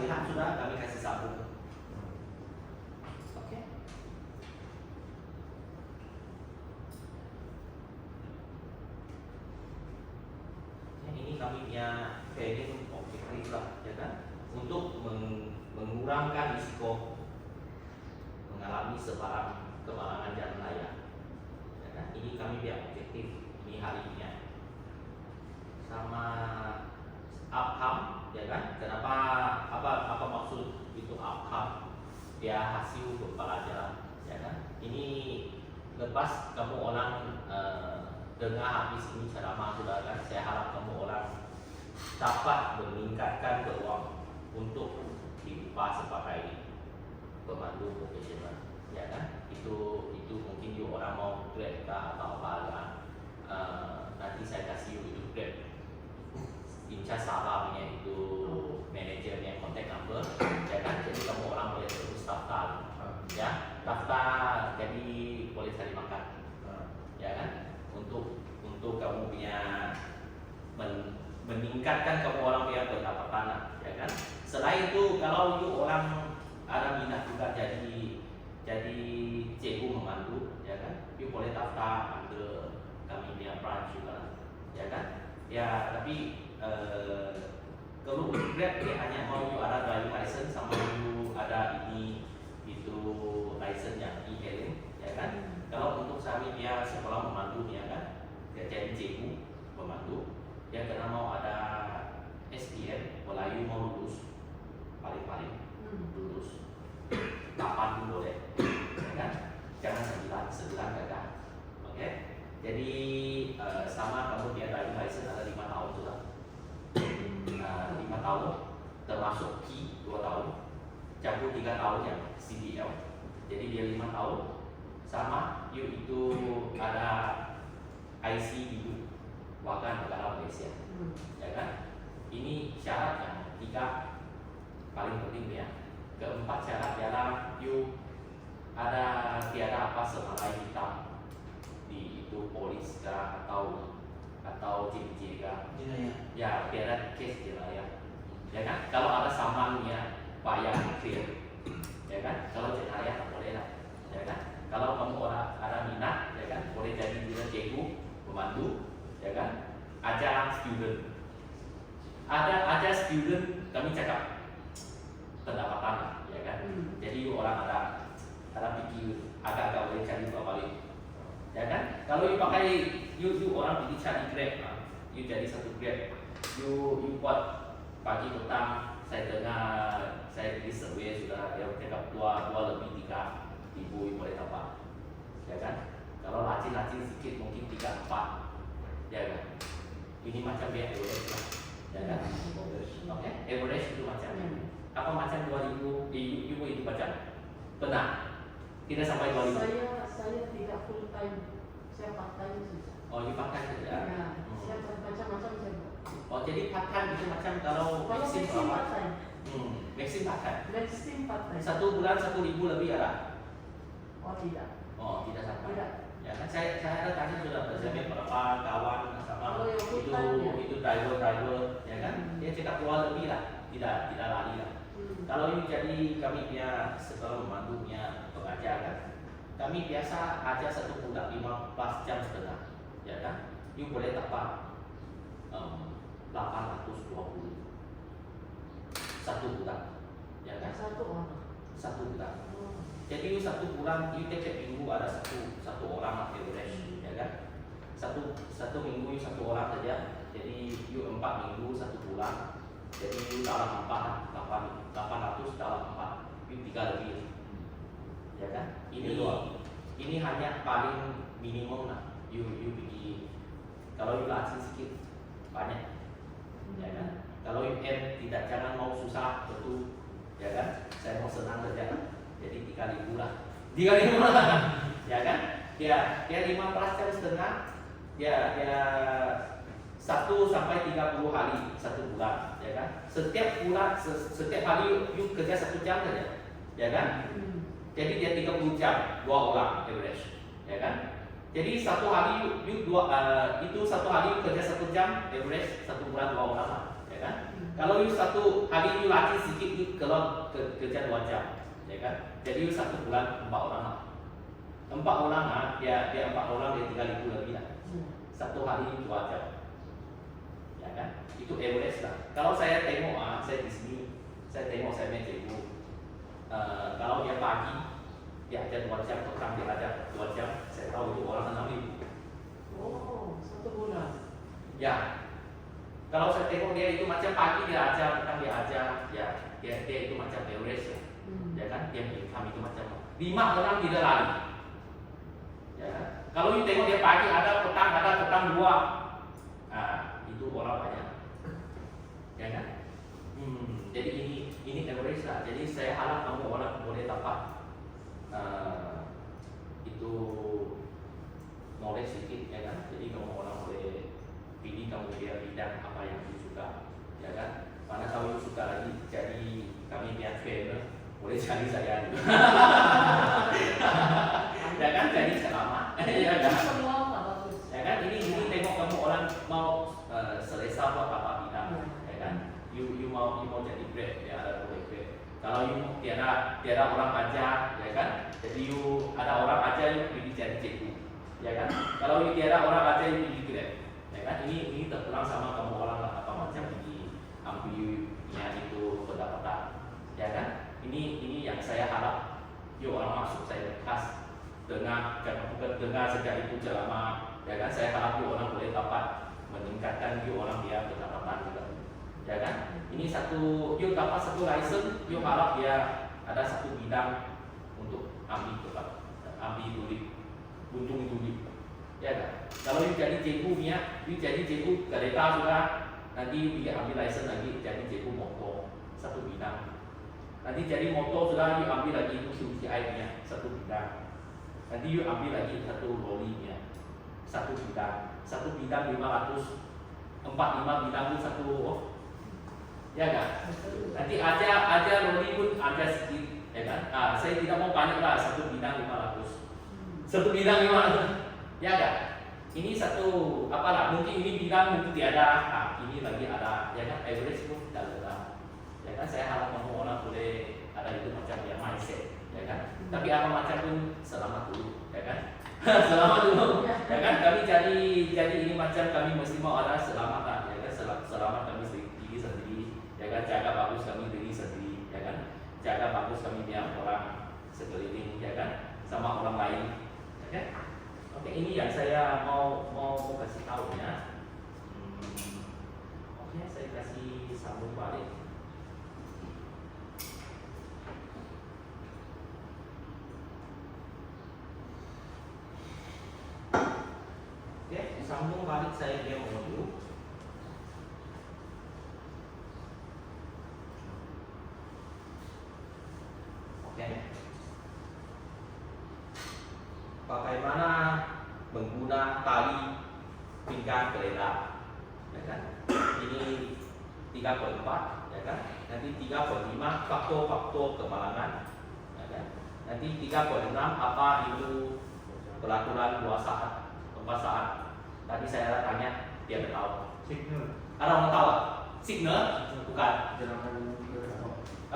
lihat sudah, kami kasih sambung. Oke. Ini kami punya planning objektif lah, ya kan? Untuk mengurangkan risiko mengalami sebarang kemalangan jalan raya. Ya kan? Ini kami punya objektif ini hari ini. Sama outcome, ya kan? Kenapa apa maksud itu outcome? Ya hasil pembelajaran, ya kan? Ini lepas kamu orang dengar habis ini ceramah sudah kan, saya harap kamu orang dapat meningkatkan peluang untuk diupah sebagai pemandu profesional, ya kan? Itu mungkin you orang mau grade atau apa kan? Nanti saya kasih you itu grade. Inca Sabah punya itu manajernya kontak number, ya kan? Jadi kamu orang boleh terus daftar, ya daftar jadi boleh cari makan, ya kan? Untuk kamu punya meningkatkan kamu orang punya pendapatan, ya kan? Selain itu kalau you orang ada minat juga jadi cikgu memandu, ya kan? You boleh daftar under kami punya branch juga, ya kan? Ya tapi kalau untuk grab dia hanya mau you ada driving license sama you ada ini itu license yang e-hailing, ya kan? Kalau untuk kami dia sekolah memandu, ya kan? Dia jadi cikgu pemandu, dia kena mau ada SPM, kalau you mau lulus paling lulus 8 pun boleh, ya kan? Jangan 9 gagal, oke? Jadi sama kamu dia driving license ada 5 tahun sudah. 5 tahun termasuk K 2 tahun campur 3 tahun yang CDL, jadi dia 5 tahun sama you itu ada IC hidup warga negara Malaysia, ya kan? Ini syarat yang 3 paling penting ya. Keempat syarat ialah you ada tiada apa semalai hitam di itu polis kah atau JPJ kah, ya tiada case jenayah, ya kan? Kalau ada samannya bayar clear, ya kan? Kalau jenayah tak boleh lah, ya kan? Kalau kamu orang ada minat, ya kan? Boleh jadi juga cikgu pemandu, ya kan? Ajar student, ada student kami cakap pendapatan, ya kan? Jadi orang ada pikir agak-agak boleh cari balik, ya kan? Kalau you pakai you orang pergi cari grab, you jadi satu grab, you buat pagi petang, saya dengar saya pergi survey sudah dia cakap 2 lebih 3 ribu you boleh dapat, ya kan? Kalau lacin sedikit mungkin 3-4, ya kan? Ini macam biar average lah, ya kan? Oke, average itu macamnya. Apa macam 2000 ibu itu macam benar? Tidak sampai 2000. Saya tidak full time, saya part time saja. Oh, you part time saja. Ya, saya macam-macam saya buat. Oh, jadi part time itu macam kalau Maxim part time. Maxim part time. Maxim part time. 1 bulan 1.000 lebih ya lah? Oh tidak. Oh, tidak sampai. Tidak. Ya kan saya ada tanya sudah bersama beberapa kawan sama Oh, yang full time, ya? itu driver, ya kan? Dia cakap keluar lebih lah, tidak lari lah. Kalau you jadi kami punya setelah memandu punya pengajar kan, kami biasa ajar 1 bulan 15 jam setengah, ya kan? You boleh dapat 820 1 bulan, ya kan? 1 orang. 1 bulan. Jadi you 1 bulan you tiap minggu ada satu orang average, ya kan? Satu minggu you 1 orang saja. Jadi you 4 minggu 1 bulan. Jadi you dalam 800 dalam 4 you 3 lebih, ya kan? Ini hanya paling minimum lah. You pergi kalau you lacin sedikit banyak, ya kan? Kalau you tidak jangan mau susah betul, ya kan? Saya mau senang saja, jadi 3.000 lah, 3.000 lah, ya kan? Dia 15 jam setengah, dia 1 sampai 30 hari 1 bulan, ya kan? Setiap bulan, setiap hari you kerja 1 jam saja, ya kan? Jadi dia 30 jam 2 orang average, ya kan? Jadi 1 hari you itu 1 hari you kerja 1 jam average 1 bulan 2 orang lah, ya kan? Kalau you satu hari you latih sedikit, you keluar kerja 2 jam, ya kan? Jadi you 1 bulan 4 orang lah. 4 orang lah, dia 4 orang dia 3.000 lebih lah. Satu hari 2 jam, ya kan? Itu average lah. Kalau saya tengok saya di sini, saya tengok saya punya cikgu. Kalau dia pagi, dia ajar 2 jam, petang dia ajar 2 jam, saya tahu itu orang 6.000. Oh, 1 bulan. Ya, kalau saya tengok dia itu macam pagi dia ajar, petang dia ajar, ya dia itu macam average, ya kan? Dia income itu macam 5 orang tidak lari, ya kan? Kalau you tengok dia pagi ada, petang 2, itu orang banyak, ya kan? Jadi ini average lah. Jadi saya harap kamu orang boleh dapat itu knowledge sedikit, ya kan? Jadi kamu orang boleh pilih kamu dia bidang apa yang you suka, ya kan? Mana kalau you suka lagi jadi kami punya trainer, boleh cari saya juga. Ya kan? Jadi selama, ya kan? Semua nggak bagus. Ya kan? Ini tengok kamu orang mau selesa buat apa bidang, ya kan? You mau jadi grade, ya ada boleh grade. Kalau you tiada orang ajar, ya kan? Jadi you ada orang ajar, you pilih jadi cikgu, ya kan? Kalau you tiada orang ajar, you pilih grade, ya kan? Ini terpulang sama kamu orang lah apa macam ini ambilnya itu pendapatan, ya kan? Ini yang saya harap you orang masuk saya kelas bukan dengar sejak itu ceramah, ya kan? Saya harap you orang boleh dapat meningkatkan you orang dia pendapatan juga, ya kan? Ini you dapat 1 license, you harap dia ada 1 bidang untuk ambil duit, untung duit, ya kan? Kalau you jadi cikgu you jadi cikgu kereta sudah, nanti you ambil license lagi jadi cikgu motor 1 bidang, nanti jadi motor sudah you ambil lagi itu QTI nya 1 bidang, nanti you ambil lagi 1 lori nya 1 bidang, 1 bidang 500, 45 bidang pun 1, ya kan? Nanti aja lori pun aja sedikit, ya kan? Saya tidak mau banyak lah, 1 bidang 500, 1 bidang 500, ya kan? Ini apalah, mungkin ini bidang mungkin tiada, ini lagi ada, ya kan? Average pun tidak ada, ya kan? Saya harap kamu orang boleh ada itu macam yang mindset, ya kan? Tapi apa macam pun selamat dulu, ya kan? Selamat dulu, ya kan? Kami jadi ini macam kami mesti mau ada selamat lah, ya kan? Selamat kami diri sendiri, ya kan? Jaga bagus kami diri sendiri, ya kan? Jaga bagus kami biar orang sekeliling, ya kan? Sama orang lain, ya kan? Oke, ini yang saya mau kasih tahu ya. Oke, saya kasih sambung balik. Oke, sambung balik saya dia mau dulu. Oke. Bagaimana menggunakan tali pinggang kereta, ya kan? Ini 3.4, ya kan? Nanti 3.5 faktor kemalangan, ya kan? Nanti 3.6 apa itu peraturan 2 saat, 4 saat. Tadi saya tanya dia tahu. Signal. Ada orang tahu? Signal? Bukan.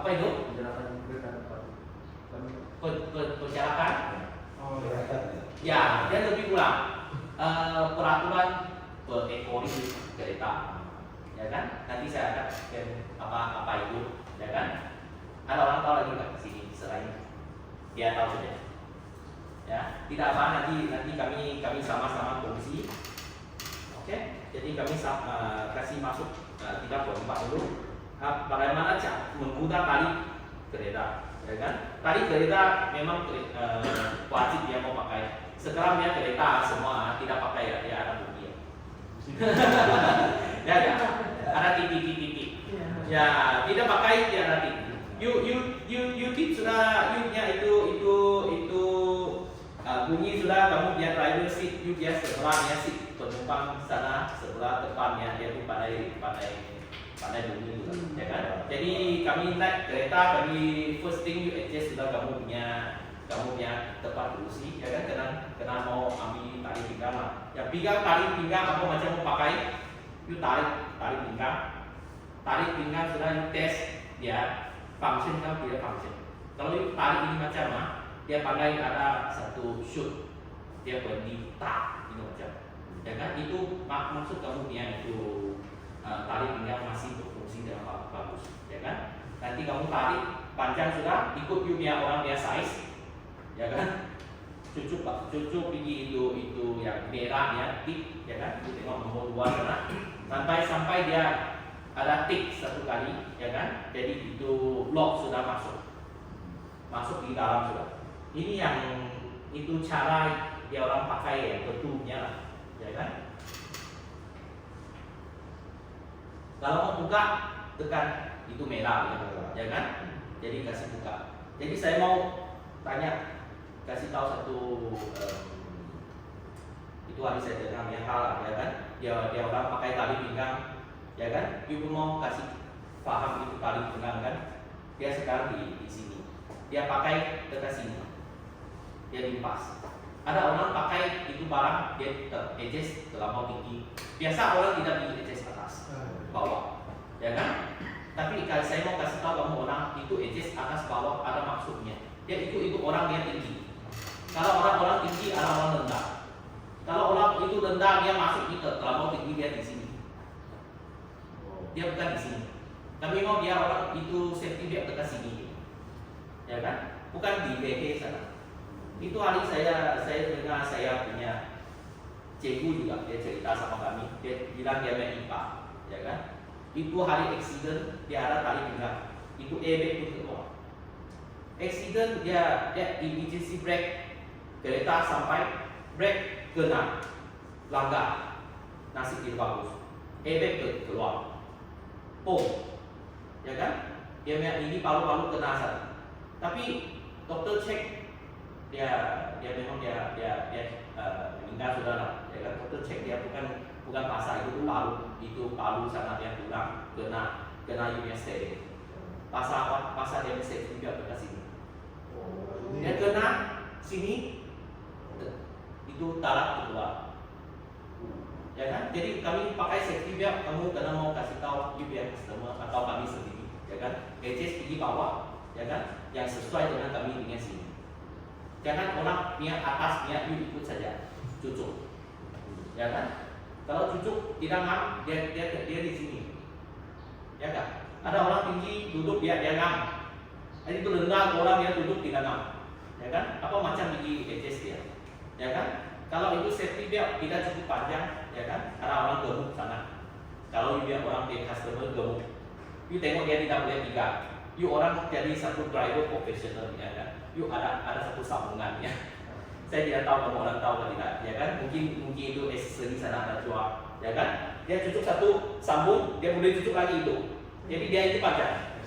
Apa itu? Perjalanan? Oh, Ya, dia lebih kurang peraturan per ekor kereta, ya kan? Nanti saya akan apa itu, ya kan? Ada orang tahu lagi nggak ke sini selain dia tahu saja, ya? Tidak apa, nanti kami sama-sama kongsi, oke? Jadi kami kasih masuk 3.4 dulu. Bagaimana cara menggunakan tali kereta, ya kan? Tali kereta memang wajib dia mau pakai. Sekarang dia kereta semua tidak pakai ya, dia ada bunyi. Ya kan? Ada titik. Ya, tidak pakai dia ada titik. You tip sudah, you nya itu bunyi sudah, kamu dia driver seat, you dia sebelahnya seat penumpang sana sebelah depannya dia tuh pandai bunyi juga, ya kan? Jadi kami naik kereta, kami first thing you adjust sudah kamu punya tempat kursi, ya kan? Kena mau ambil tali pinggang lah. Ya pinggang tali pinggang apa macam mau pakai, you tarik pinggang, tarik pinggang sudah you tes dia function kan tidak function. Kalau you tarik ini macam dia pakai ada satu shoot, dia berhenti tak ini macam, ya kan? Itu maksud kamu punya itu tarik pinggang masih berfungsi dengan bagus, ya kan? Nanti kamu tarik panjang sudah ikut you punya orang dia size, ya kan? Cucuk pergi itu yang merah ya tik, ya kan? You tengok nomor 2 sana sampai dia ada tik satu kali, ya kan? Jadi itu lock sudah masuk di dalam sudah. Ini yang itu cara dia orang pakai ya betulnya lah, ya kan? Kalau mau buka tekan itu merah ya kan? Jadi kasih buka. Jadi saya mau tanya, kasih tahu satu itu hari saya dengar yang hal ya kan? Dia orang pakai tali pinggang, ya kan? Ibu mau kasih paham itu tali pinggang kan? Dia sekarang di sini, dia pakai dekat sini, dia limpas. Ada orang pakai itu barang dia adjust terlampau tinggi. Biasa orang tidak di adjust atas, bawah, ya kan? Tapi kalau saya mau kasih tahu kamu orang itu adjust atas bawah ada maksudnya. Dia itu orang yang tinggi. Kalau orang tinggi ada orang rendah. Kalau orang itu rendah dia masuk itu terlampau tinggi dia di sini. Dia bukan di sini. Tapi mau dia orang itu safety dia dekat sini, ya kan? Bukan di BK sana. Itu hari saya dengar saya punya cikgu juga dia cerita sama kami. Dia bilang dia main IPA, ya kan? Itu hari accident dia ada tali pinggang. Itu airbag pun keluar. Accident dia emergency brake, kereta sampai brake kena langgar, nasib tidak bagus. Airbag keluar, ya kan? Dia ini palu-palu kena sana. Tapi dokter cek dia memang dia meninggal sudah lah, ya kan? Dokter cek dia bukan pasal itu palu sana dia kurang kena punya steering. Pasal dia mesti juga ke sini. Dia kena sini itu taraf keluar, ya kan? Jadi kami pakai safety belt, kamu kena mau kasih tahu UPM customer atau kami sendiri, ya kan? Adjust pergi bawah, ya kan? Yang sesuai dengan kami dengan sini. Jangan orang punya atas punya you ikut saja, cucuk, ya kan? Kalau cucuk tidak ngam, dia di sini, ya kan? Ada orang tinggi duduk dia ngam, itu rendah orang dia duduk tidak ngam, ya kan? Apa macam di adjust dia, ya kan? Kalau itu safety belt tidak cukup panjang, ya kan? Ada orang gemuk sana. Kalau you orang dia customer gemuk, you tengok dia tidak boleh tiga. You orang jadi satu driver profesional, ya kan? You ada satu sambungan, ya. Saya tidak tahu kamu orang tahu atau tidak, ya kan? Mungkin itu aksesori sana ada jual, ya kan? Dia cucuk satu sambung, dia boleh cucuk lagi itu. Jadi dia itu panjang.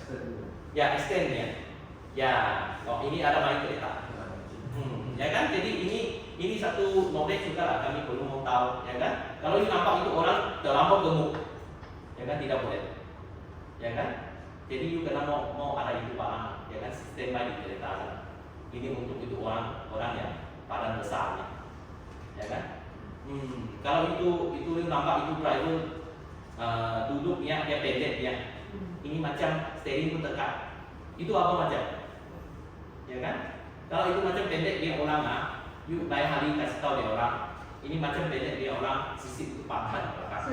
Ya extend ya. Ya, ini ada main kereta. Ya kan? Jadi ini satu knowledge juga lah kami perlu mau tahu, ya kan? Kalau ini nampak itu orang terlampau gemuk, ya kan? Tidak boleh, ya kan? Jadi you kena mau ada itu barang, ya kan? Standby di kereta. Ini untuk itu orang yang badan besarnya, ya kan? Kalau itu nampak itu driver duduknya dia pendek ya. Ini macam steering pun tekan. Itu apa macam? Ya kan? Kalau itu macam pendek dia orang you lain hari kasih tahu dia orang. Ini macam pendek dia orang sisi itu patah belakang.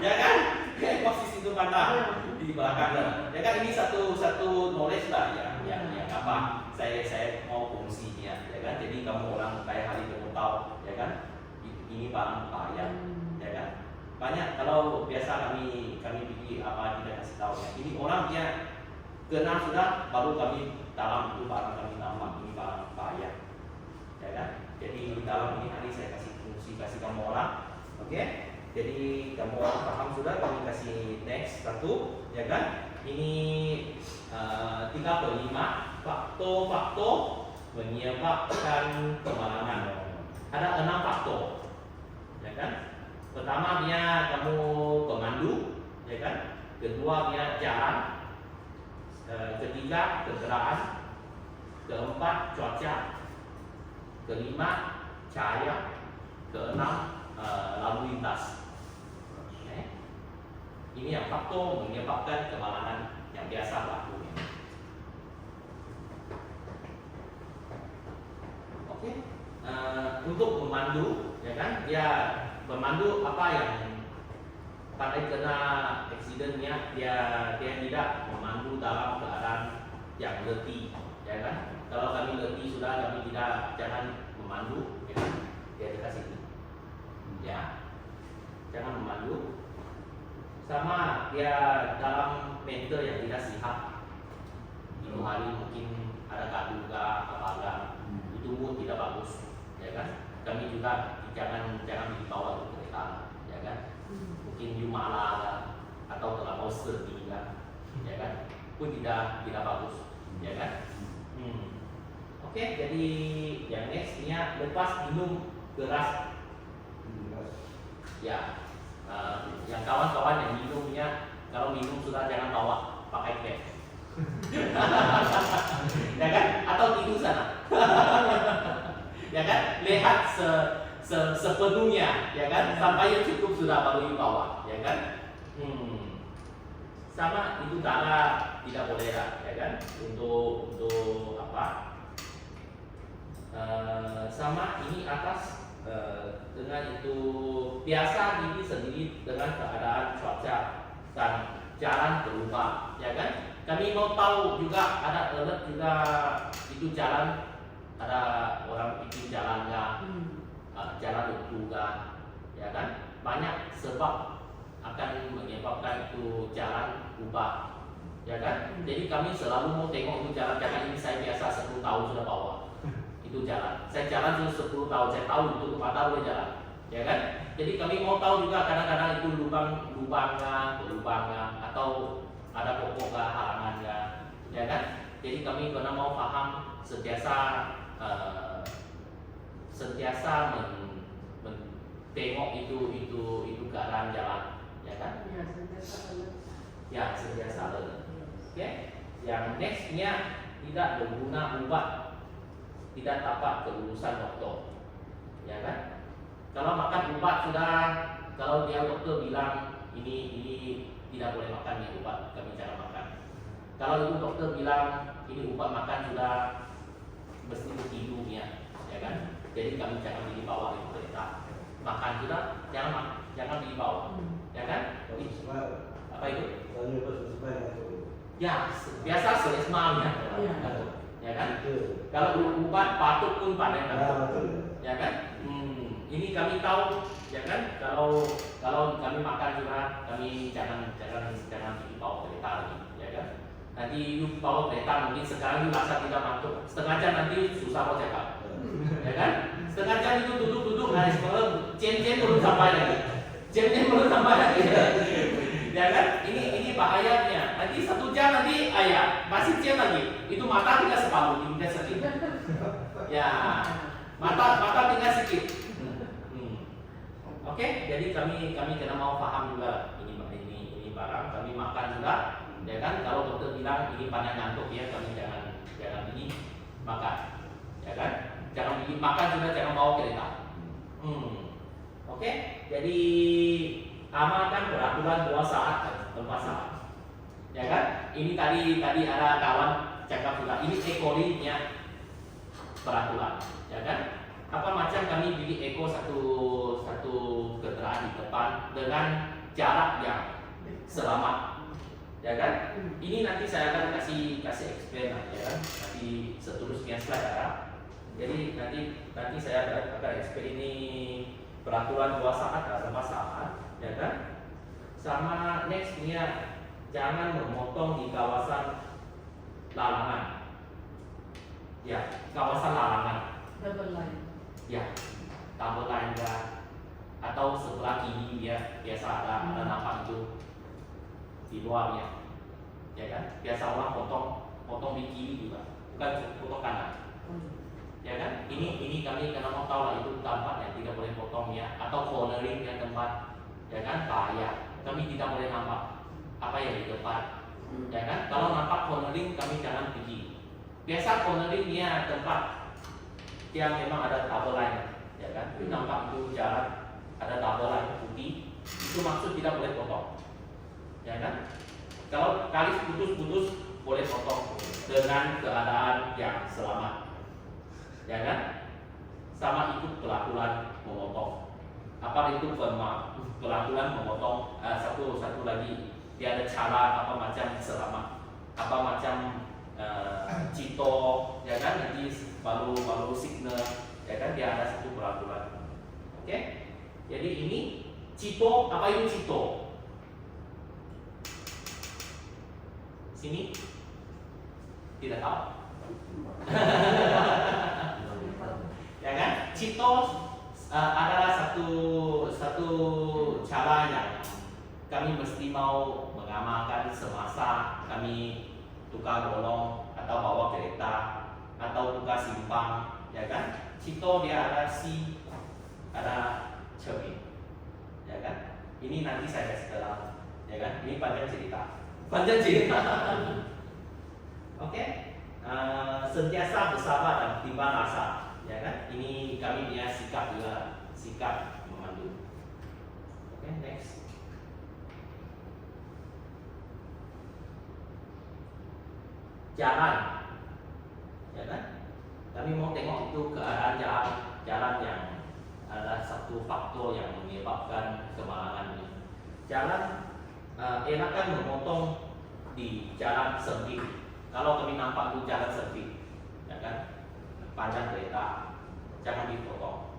Ya kan? Posisi itu patah di belakang lah. Ya kan ini satu knowledge lah yang apa saya mau fungsinya, ya kan? Jadi kamu orang lain hari kamu tahu, ya kan? Ini barang bahaya, ya kan? Banyak kalau biasa kami pergi apa tidak kasih tahu ya. Ini orang dia kena sudah baru kami dalam itu barang kami tambah ini barang bahaya, ya kan? Jadi di dalam ini hari saya kasih fungsi kasih kamu orang, oke? Jadi kamu orang paham sudah kami kasih next satu, ya kan? Ini 3/5 faktor menyebabkan kemalangan. Ada 6 faktor, ya kan? Pertama dia kamu pemandu, ya kan? Kedua dia jalan, ketiga kendaraan, keempat cuaca, kelima cahaya, keenam lalu lintas. Ini yang faktor menyebabkan kemalangan yang biasa berlaku. Oke, untuk memandu, ya kan? Dia memandu apa yang pada kena aksidennya, dia tidak memandu dalam keadaan yang letih, ya kan? Kalau kami letih sudah, kami tidak, jangan memandu, ya kan? Dia dekat sini, ya, jangan memandu. Sama dia dalam mental yang tidak sehat, itu hari mungkin ada gaduh apa itu mood tidak bagus, ya kan? Kami juga jangan dibawa ke kereta, ya kan? Mungkin you malah atau terlalu sedih kan, ya kan? Pun tidak bagus, ya kan? Oke, jadi yang nextnya lepas minum keras, ya. Yang kawan-kawan yang minumnya, kalau minum sudah jangan bawa pakai bag. Ya kan? Atau tidur sana. Ya kan? Lihat sepenuhnya, ya kan? Sampai yang cukup sudah baru dibawa, ya kan? Sama itu darah tidak boleh lah, ya kan? Untuk apa? Sama ini atas dengan itu biasa diri sendiri dengan keadaan cuaca dan jalan berubah, ya kan? Kami mau tahu juga ada alert juga itu jalan, ada orang bikin jalan jalan juga, ya kan? Banyak sebab akan menyebabkan itu jalan ubah, ya kan? Jadi kami selalu mau tengok itu jalan ini saya biasa 10 tahun sudah bawa. Itu jalan. Saya jalan sudah 10 tahun, saya tahu itu kemana boleh jalan, ya kan? Jadi kami mau tahu juga kadang-kadang itu lubangnya atau ada pokok halangannya, ya kan? Jadi kami kena mau paham sentiasa tengok itu keadaan jalan, ya kan? Ya, sentiasa alert. Oke. Yang nextnya tidak berguna obat, tidak dapat kelulusan dokter, ya kan? Kalau makan obat sudah, kalau dia dokter bilang ini tidak boleh makan ini obat, kami jangan makan. Kalau itu dokter bilang ini obat makan sudah mesti tidurnya, ya kan? Jadi kami jangan dibawa itu kereta. Makan sudah, jangan dibawa, ya kan? Apa itu? Ya, biasa selesmanya, ya kan? Kalau obat batuk pun pada ya kan? Ini kami tahu, ya kan? Kalau kami makan juga, kami jangan dibawa kereta lagi, ya kan? Nanti you bawa kereta mungkin sekarang you rasa tidak masuk, setengah jam nanti susah mau cakap, ya kan? Setengah jam itu duduk semalam jam belum sampai lagi, ya kan? Ini bahayanya. Nanti 1 jam nanti masih jam lagi, itu mata tinggal separuh, tinggal sedikit. Ya, mata tinggal sedikit. Oke, jadi kami kena mau paham juga ini barang kami makan juga, ya kan? Kalau dokter bilang ini pada ngantuk ya, kami jangan ini makan, ya kan? Jangan bikin makan juga, jangan bawa kereta. Oke, jadi amalkan peraturan 2 saat dan 4 saat, ya kan? Ini tadi ada kawan cakap juga, ini ekolinya peraturan, ya kan? Apa macam kami bikin eko satu kendaraan di depan dengan jarak yang selamat, ya kan? Ini nanti saya akan kasih explain lah, ya kan? Nanti seterusnya slide ya. Jadi nanti saya akan explain ini peraturan 2 saat dan 4 saat, ya kan? Sama nextnya jangan memotong di kawasan larangan, ya, kawasan larangan. Double line. Ya, double line ya, atau sebelah kiri ya, biasa ada nampak itu di luarnya, ya kan? Biasa orang potong di kiri juga, bukan potong kanan, ya kan? Ini kami karena mau tahu lah itu tempat yang tidak boleh potong ya, atau cornering yang tempat, ya kan? Bahaya, kami tidak boleh nampak apa yang di depan, ya kan? Kalau nampak cornering kami jangan pergi. Biasa corneringnya tempat yang memang ada double line, ya kan? Itu nampak itu jalan ada double line putih, itu maksud tidak boleh potong, ya kan? Kalau kali putus-putus boleh potong dengan keadaan yang selamat, ya kan? Sama ikut pelaturan memotong. Apa itu pelaturan memotong? Satu lagi dia ada cara apa macam selamat, apa macam cito, ya kan? Nanti baru signal, ya kan? Dia ada satu pelaturan. Oke? Jadi ini cito, apa itu cito? Sini tidak tahu. Ya kan? Cito adalah satu cara yang kami mesti mau mengamalkan semasa kami tukar golong atau bawa kereta atau tukar simpang, ya kan? Cito dia ada si, ada cermin, ya kan? Ini nanti saya kasih tahu, ya kan? Ini panjang cerita. Oke, sentiasa bersabar dan timbang rasa, ya kan? Ini kami punya sikap juga, sikap memandu. Oke, next. Jalan, ya kan? Kami mau tengok itu keadaan jalan yang adalah satu faktor yang menyebabkan kemalangan ini. Jalan enakan memotong di jalan sempit. Kalau kami nampak itu jalan sempit, ya kan, panjang kereta, jangan dipotong,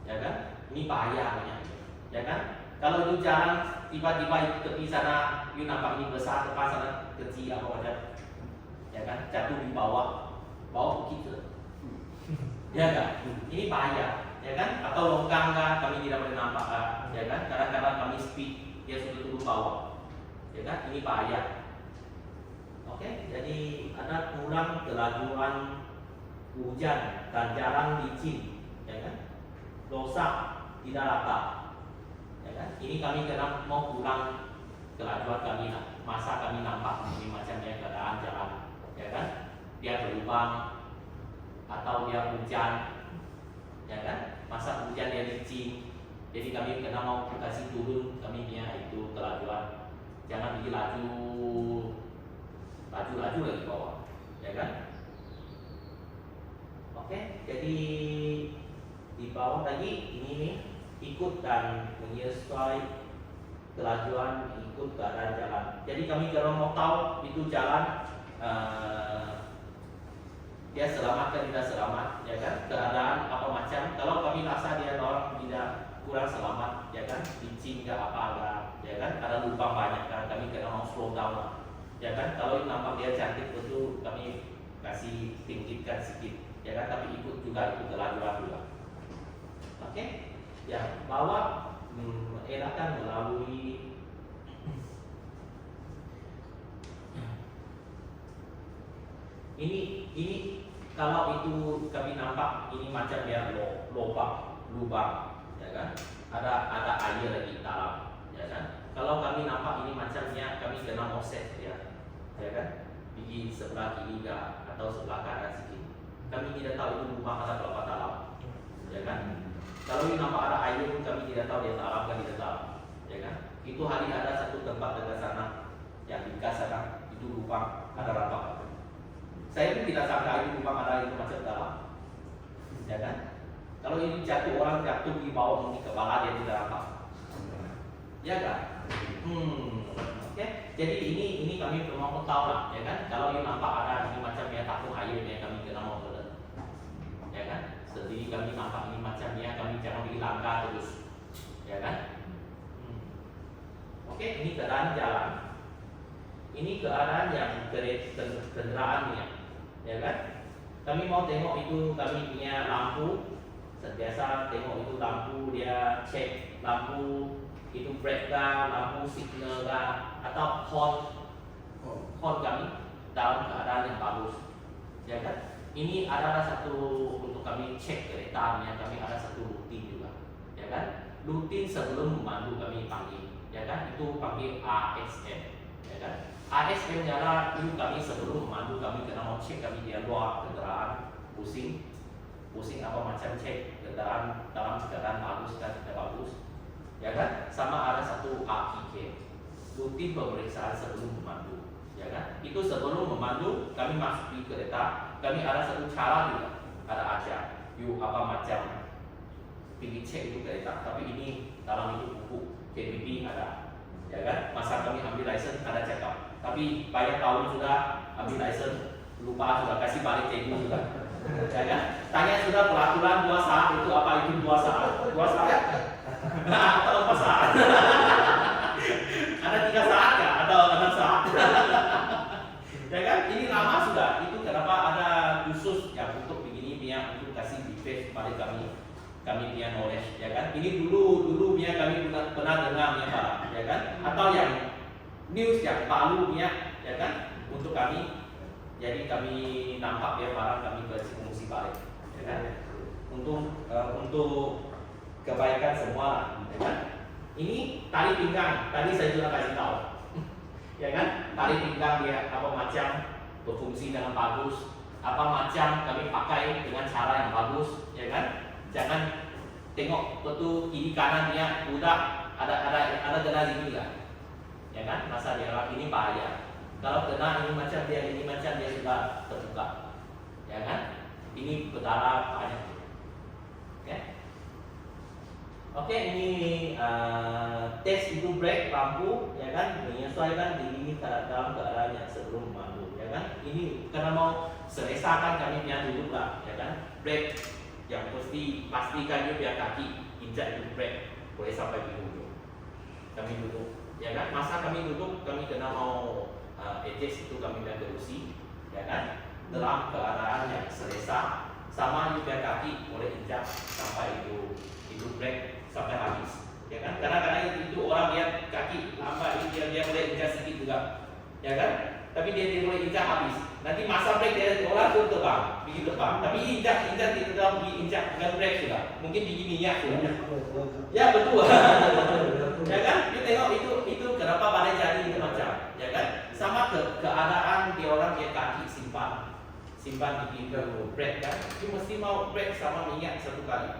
ya kan? Ini bahaya banyak, ya kan? Kalau itu jalan tiba-tiba tepi sana, you nampak ini besar, depan sana kecil apa macam, ya kan? Jatuh di bawah kita, ya kan? Ini bahaya, ya kan? Atau longgang kan, kami tidak boleh nampak kan, ya kan? Kadang-kadang kami speed, dia sudah turun bawah, ya kan? Ini bahaya. Oke, jadi ada kurang kelajuan hujan dan jalan licin, ya kan? Dosa tidak rata, ya kan? Ini kami kena mau pulang kelajuan kami lah. Masa kami nampak ini macamnya keadaan jalan, ya kan? Dia berlubang atau dia hujan, ya kan? Masa hujan dia licin, jadi kami kena mau kasih turun kami punya itu kelajuan. Jangan bikin laju lagi bawah, ya kan? Oke, jadi di bawah lagi ini nih ikut dan menyesuai kelajuan ikut keadaan jalan. Jadi kami kalau mau tahu itu jalan dia selamat dan tidak selamat, ya kan? Keadaan apa macam. Kalau kami rasa dia orang tidak kurang selamat, ya kan? Licin ke apa, ya kan? Ada lubang banyak kan, kami kena mau slow down lah. Ya kan, kalau nampak dia cantik tentu kami kasih tinggikan sedikit, ya kan, tapi ikut juga itu kelajuan juga. Oke, ya bawa enakan melalui ini kalau itu kami nampak ini macam ya lubang, ya kan, ada air lagi dalam, ya kan. Kalau kami nampak ini macamnya kami kena offset ya kan, di sebelah kiri atau sebelah kanan sedikit. Kami tidak tahu itu lubang ada berapa dalam, ya kan. Kalau ini nampak ada air pun kami tidak tahu dia dalam kan tidak dalam, ya kan. Itu hari ada satu tempat dekat sana yang di sana itu lubang ada rapat. Saya pun tidak sangka itu lubang ada itu macam dalam, ya kan. Kalau ini jatuh orang jatuh di bawah mungkin kepala dia tidak rapat, ya kan. Oke. Jadi ini kami mau tahu lah, ya kan. Kalau ini nampak ada ini macamnya takut airnya kami kena mau turun, ya kan. Jadi kami nampak ini macamnya kami jangan bikin langkah terus, ya kan. Oke, ini keadaan jalan. Ini keadaan yang kendaraannya, ya kan. Kami mau tengok itu kami punya lampu. Sentiasa tengok itu lampu dia cek lampu itu brake kah, lampu signal kah, atau horn kami dalam keadaan yang bagus, ya kan. Ini adalah satu untuk kami cek keretanya, kami ada satu rutin juga, ya kan. Rutin sebelum memandu kami panggil, ya kan, itu panggil ASM, ya kan. ASM adalah itu kami sebelum memandu kami kena mau cek kami dia luar kendaraan pusing apa macam cek kendaraan dalam keadaan bagus dan tidak bagus, ya kan. Sama ada satu APK, rutin pemeriksaan sebelum memandu, ya kan? Itu sebelum memandu kami masuk di kereta, kami ada satu cara juga, ada ajar, yuk apa macam pergi cek itu kereta, tapi ini dalam itu buku KBB ada, ya kan? Masa kami ambil license ada cakap, tapi banyak tahun sudah ambil license lupa sudah kasih balik cikgu sudah, ya kan? Tanya sudah peraturan 2 saat itu apa itu 2 saat, 2 saat atau 4 saat, ada 3 saat ya atau 6 saat, ya kan? Ini lama sudah, itu kenapa ada khusus yang untuk begini yang untuk kasih defense pada kami punya knowledge, ya kan? Ini dulu punya kami pernah dengar punya Pak, ya kan? Atau yang news yang baru punya, ya kan? Untuk kami, jadi kami nampak ya barang kami ke fungsi balik, ya kan? Untuk kebaikan semua, ya kan? Ini tali pinggang, tadi saya sudah kasih tahu, ya kan? Tali pinggang dia apa macam berfungsi dengan bagus, apa macam kami pakai dengan cara yang bagus, ya kan? Jangan tengok betul kiri kanan dia udah ada kena gini kan, ya kan? Masa dia ini bahaya. Kalau kena ini macam dia sudah terbuka, ya kan? Ini berdarah banyak. Oke, ini tes itu brake lampu, ya kan? Menyesuaikan diri dalam keadaan yang sebelum memandu, ya kan? Ini karena mau selesaikan kami punya duduk lah, ya kan? Brake yang pastikan dia biar kaki injak itu brake boleh sampai di ujung. Kami duduk, ya kan? Masa kami duduk, kami kena mau adjust itu kami biar terusi, ya kan? Dalam keadaan yang selesai, sama juga kaki boleh injak sampai itu brake sampai habis, ya kan? Kadang-kadang itu orang lihat kaki lambat, dia boleh injak sedikit juga, ya kan? Tapi dia boleh injak habis. Nanti masa brake dia orang tu terbang, pergi terbang. Tapi injak di dalam injak dengan brake sudah, mungkin biji minyak sudah. Ya betul, ya kan? Dia tengok itu kenapa pada jadi itu macam, ya kan? Sama keadaan dia orang dia kaki simpan di brake kan? Dia mesti mau brake sama minyak satu kali,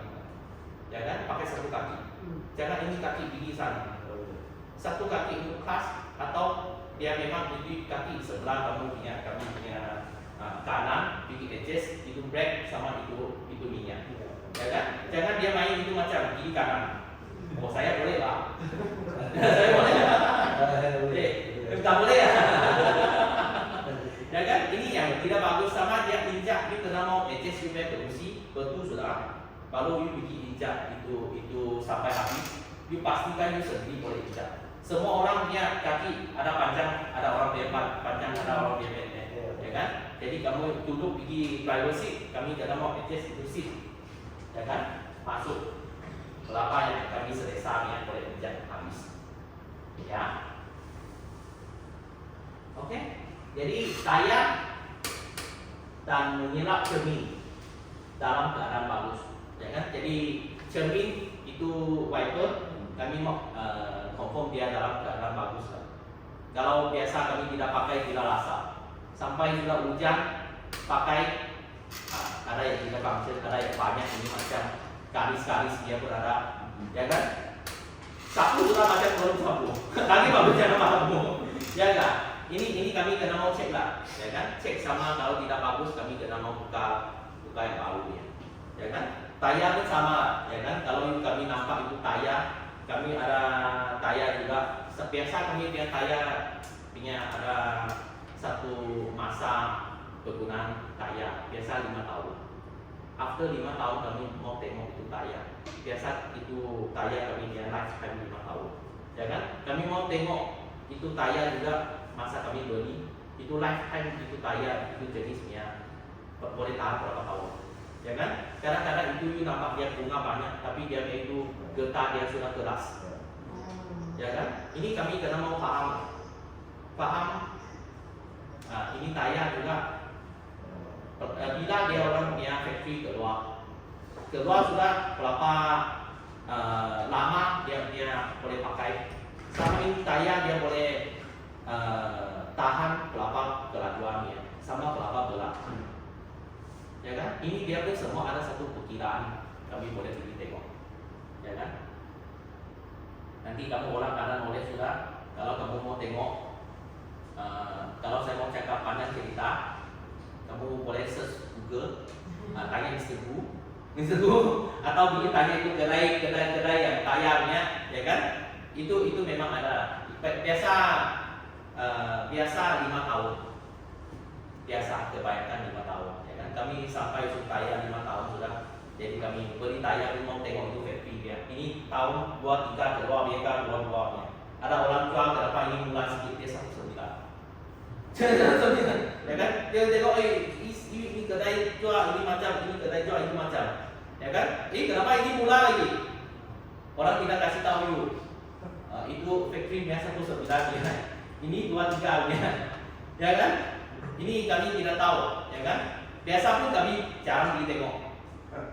ya kan? Pakai satu kaki. Jangan ini kaki gigi sana. Satu kaki itu khas atau dia memang itu kaki sebelah kami punya kanan bikin adjust itu brake sama itu minyak, ya kan? Jangan dia main itu macam kiri kanan. Oh saya boleh pak, saya boleh, tak boleh ya, ya kan? Ini yang tidak bagus sama dia injak dia kena mau adjust supaya berusi betul sudah, baru you bikin injak itu sampai habis, you pastikan you sendiri boleh injak. Semua orang punya kaki ada panjang, ada orang dia panjang, ada orang dia pendek, ya kan? Jadi kamu duduk di driver seat, kami kena mau adjust itu seat, ya kan? Masuk kelapa yang kami selesai yang boleh injak habis, ya. Oke, jadi saya dan menyelap cermin dalam keadaan bagus, ya kan? Jadi cermin itu wiper kami mau confirm dia dalam keadaan bagus lah. Kalau biasa kami tidak pakai tidak rasa, sampai sudah hujan pakai ada yang tidak function, ada yang banyak ini macam kalis dia berada, ya kan? Sapu sudah macam belum sapu, lagi bagus jangan sapu, ya kan? Ini kami kena mau cek lah, ya kan? Cek sama kalau tidak bagus kami kena mau buka yang baru ya kan? Tayar pun sama, ya kan? Kalau kami nampak itu tayar, kami ada tayar juga. Biasa kami punya tayar punya ada satu masa penggunaan tayar, biasa 5 tahun. After 5 tahun kami mau tengok itu tayar. Biasa itu tayar kami punya lifetime 5 tahun, ya kan? Kami mau tengok itu tayar juga masa kami beli itu lifetime itu tayar itu jenisnya boleh tahan berapa tahun, ya kan? Kadang-kadang itu nampak dia bunga banyak, tapi dia itu getah dia sudah keras, ya kan? Ini kami kena mau paham. Nah, ini tayar juga. Bila dia orang punya factory keluar sudah berapa lama dia boleh pakai. Sama ini tayar dia boleh tahan berapa kelajuannya, sama berapa berat. Ya kan? Ini dia pun semua ada satu perkiraan, kami boleh pergi tengok, ya kan? Nanti kamu orang kanan oleh sudah Kalau kamu mau tengok, kalau saya mau cakap panjang cerita, kamu boleh search Google, tanya Mr. Gu, atau bikin tanya itu kedai yang tayarnya, ya kan? Itu memang ada. Biasa 5 tahun, biasa kebanyakan 5 tahun, ya kan? Kami sampai tayar 5 tahun sudah. Jadi kami beri tayar mau tengok itu factory dia. Ini tahun 23 keluar mereka keluarnya. Ada orang jual berapa ini mulai sedikit dia 1.9. Ya kan? Dia tengok ini kedai jual ini macam, ini kedai jual ini macam. Ya kan? Kenapa ini mula lagi? Orang tidak kasih tahu you. Itu factory biasa 1.9 ya. Ini 23 ya. Ya kan? Ini kami tidak tahu, ya kan? Biasa pun kami jarang ditengok.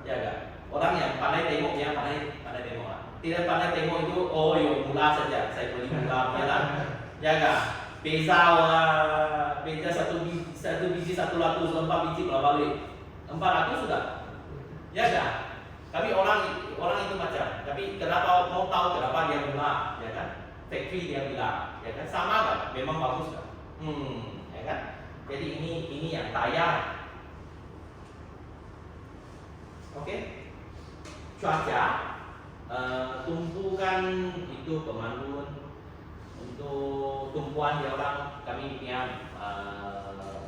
Ya kan? Orang yang pandai tengok ya, pandai tengok lah. Tidak pandai tengok itu, oh yo mula saja, saya beli mula ya kan? Ya kan? Beza satu biji 100, 4 biji berapa balik? 400 sudah. Ya kan? Kami orang itu macam, tapi kenapa mau tahu kenapa dia mula, ya kan? Factory dia bilang, ya kan? Sama kan? Memang bagus kan? Ya kan? Jadi ini yang tayar. Oke? Cuaca, tumpukan itu pemandu untuk tumpuan dia orang kami punya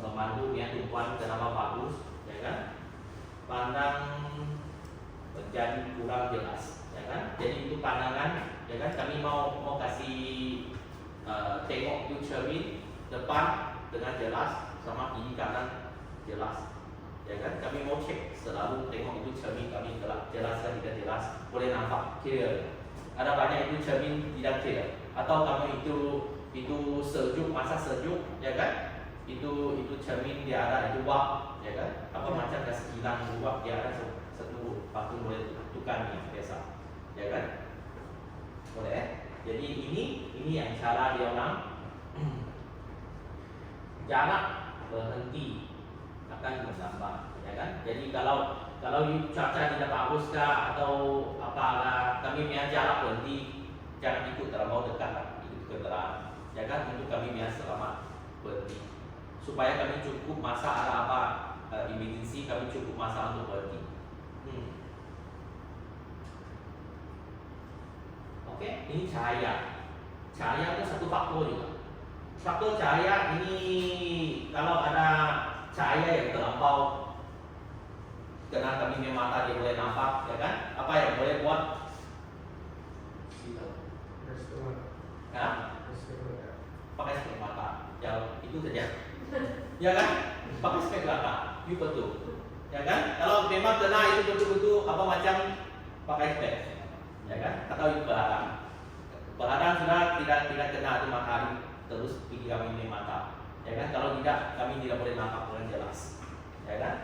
memandu punya tumpuan kenapa bagus, ya kan? Pandang menjadi kurang jelas, ya kan? Jadi itu pandangan, ya kan? Kami mau kasih tengok itu cermin depan dengan jelas sama kiri kanan jelas, ya kan? Kami mau cek selalu tengok itu cermin kami jelas dan tidak jelas, boleh nampak clear. Ada banyak itu cermin tidak clear, atau kamu itu sejuk, masa sejuk, ya kan? Itu cermin dia ada itu wap, ya kan? Apa macam kasih hilang wap dia ada satu waktu boleh tukar nih biasa, ya kan? Boleh. Jadi ini yang cara dia orang jarak berhenti akan menambah, ya kan? Jadi kalau cuaca tidak bagus kah atau apa kami punya jarak berhenti, jangan ikut terlalu dekat lah, ikut kendaraan, ya kan? Untuk kami punya selamat berhenti, supaya kami cukup masa ada apa emergency, kami cukup masa untuk berhenti. Oke, ini cahaya. Cahaya itu satu faktor juga. Faktor cahaya ini kalau ada cahaya yang terlampau kena kami punya mata dia boleh nampak, ya kan? Apa yang boleh buat? Pakai spek mata. Ya itu saja. Ya kan? Pakai spek mata. Itu betul. Ya kan? Kalau memang kena itu betul-betul apa macam pakai spek. Ya kan? Atau itu berhadang. Berhadang sudah tidak kena itu matahari terus pergi kami punya mata. Ya kan? Kalau tidak kami tidak boleh nampak dengan jelas. Ya kan?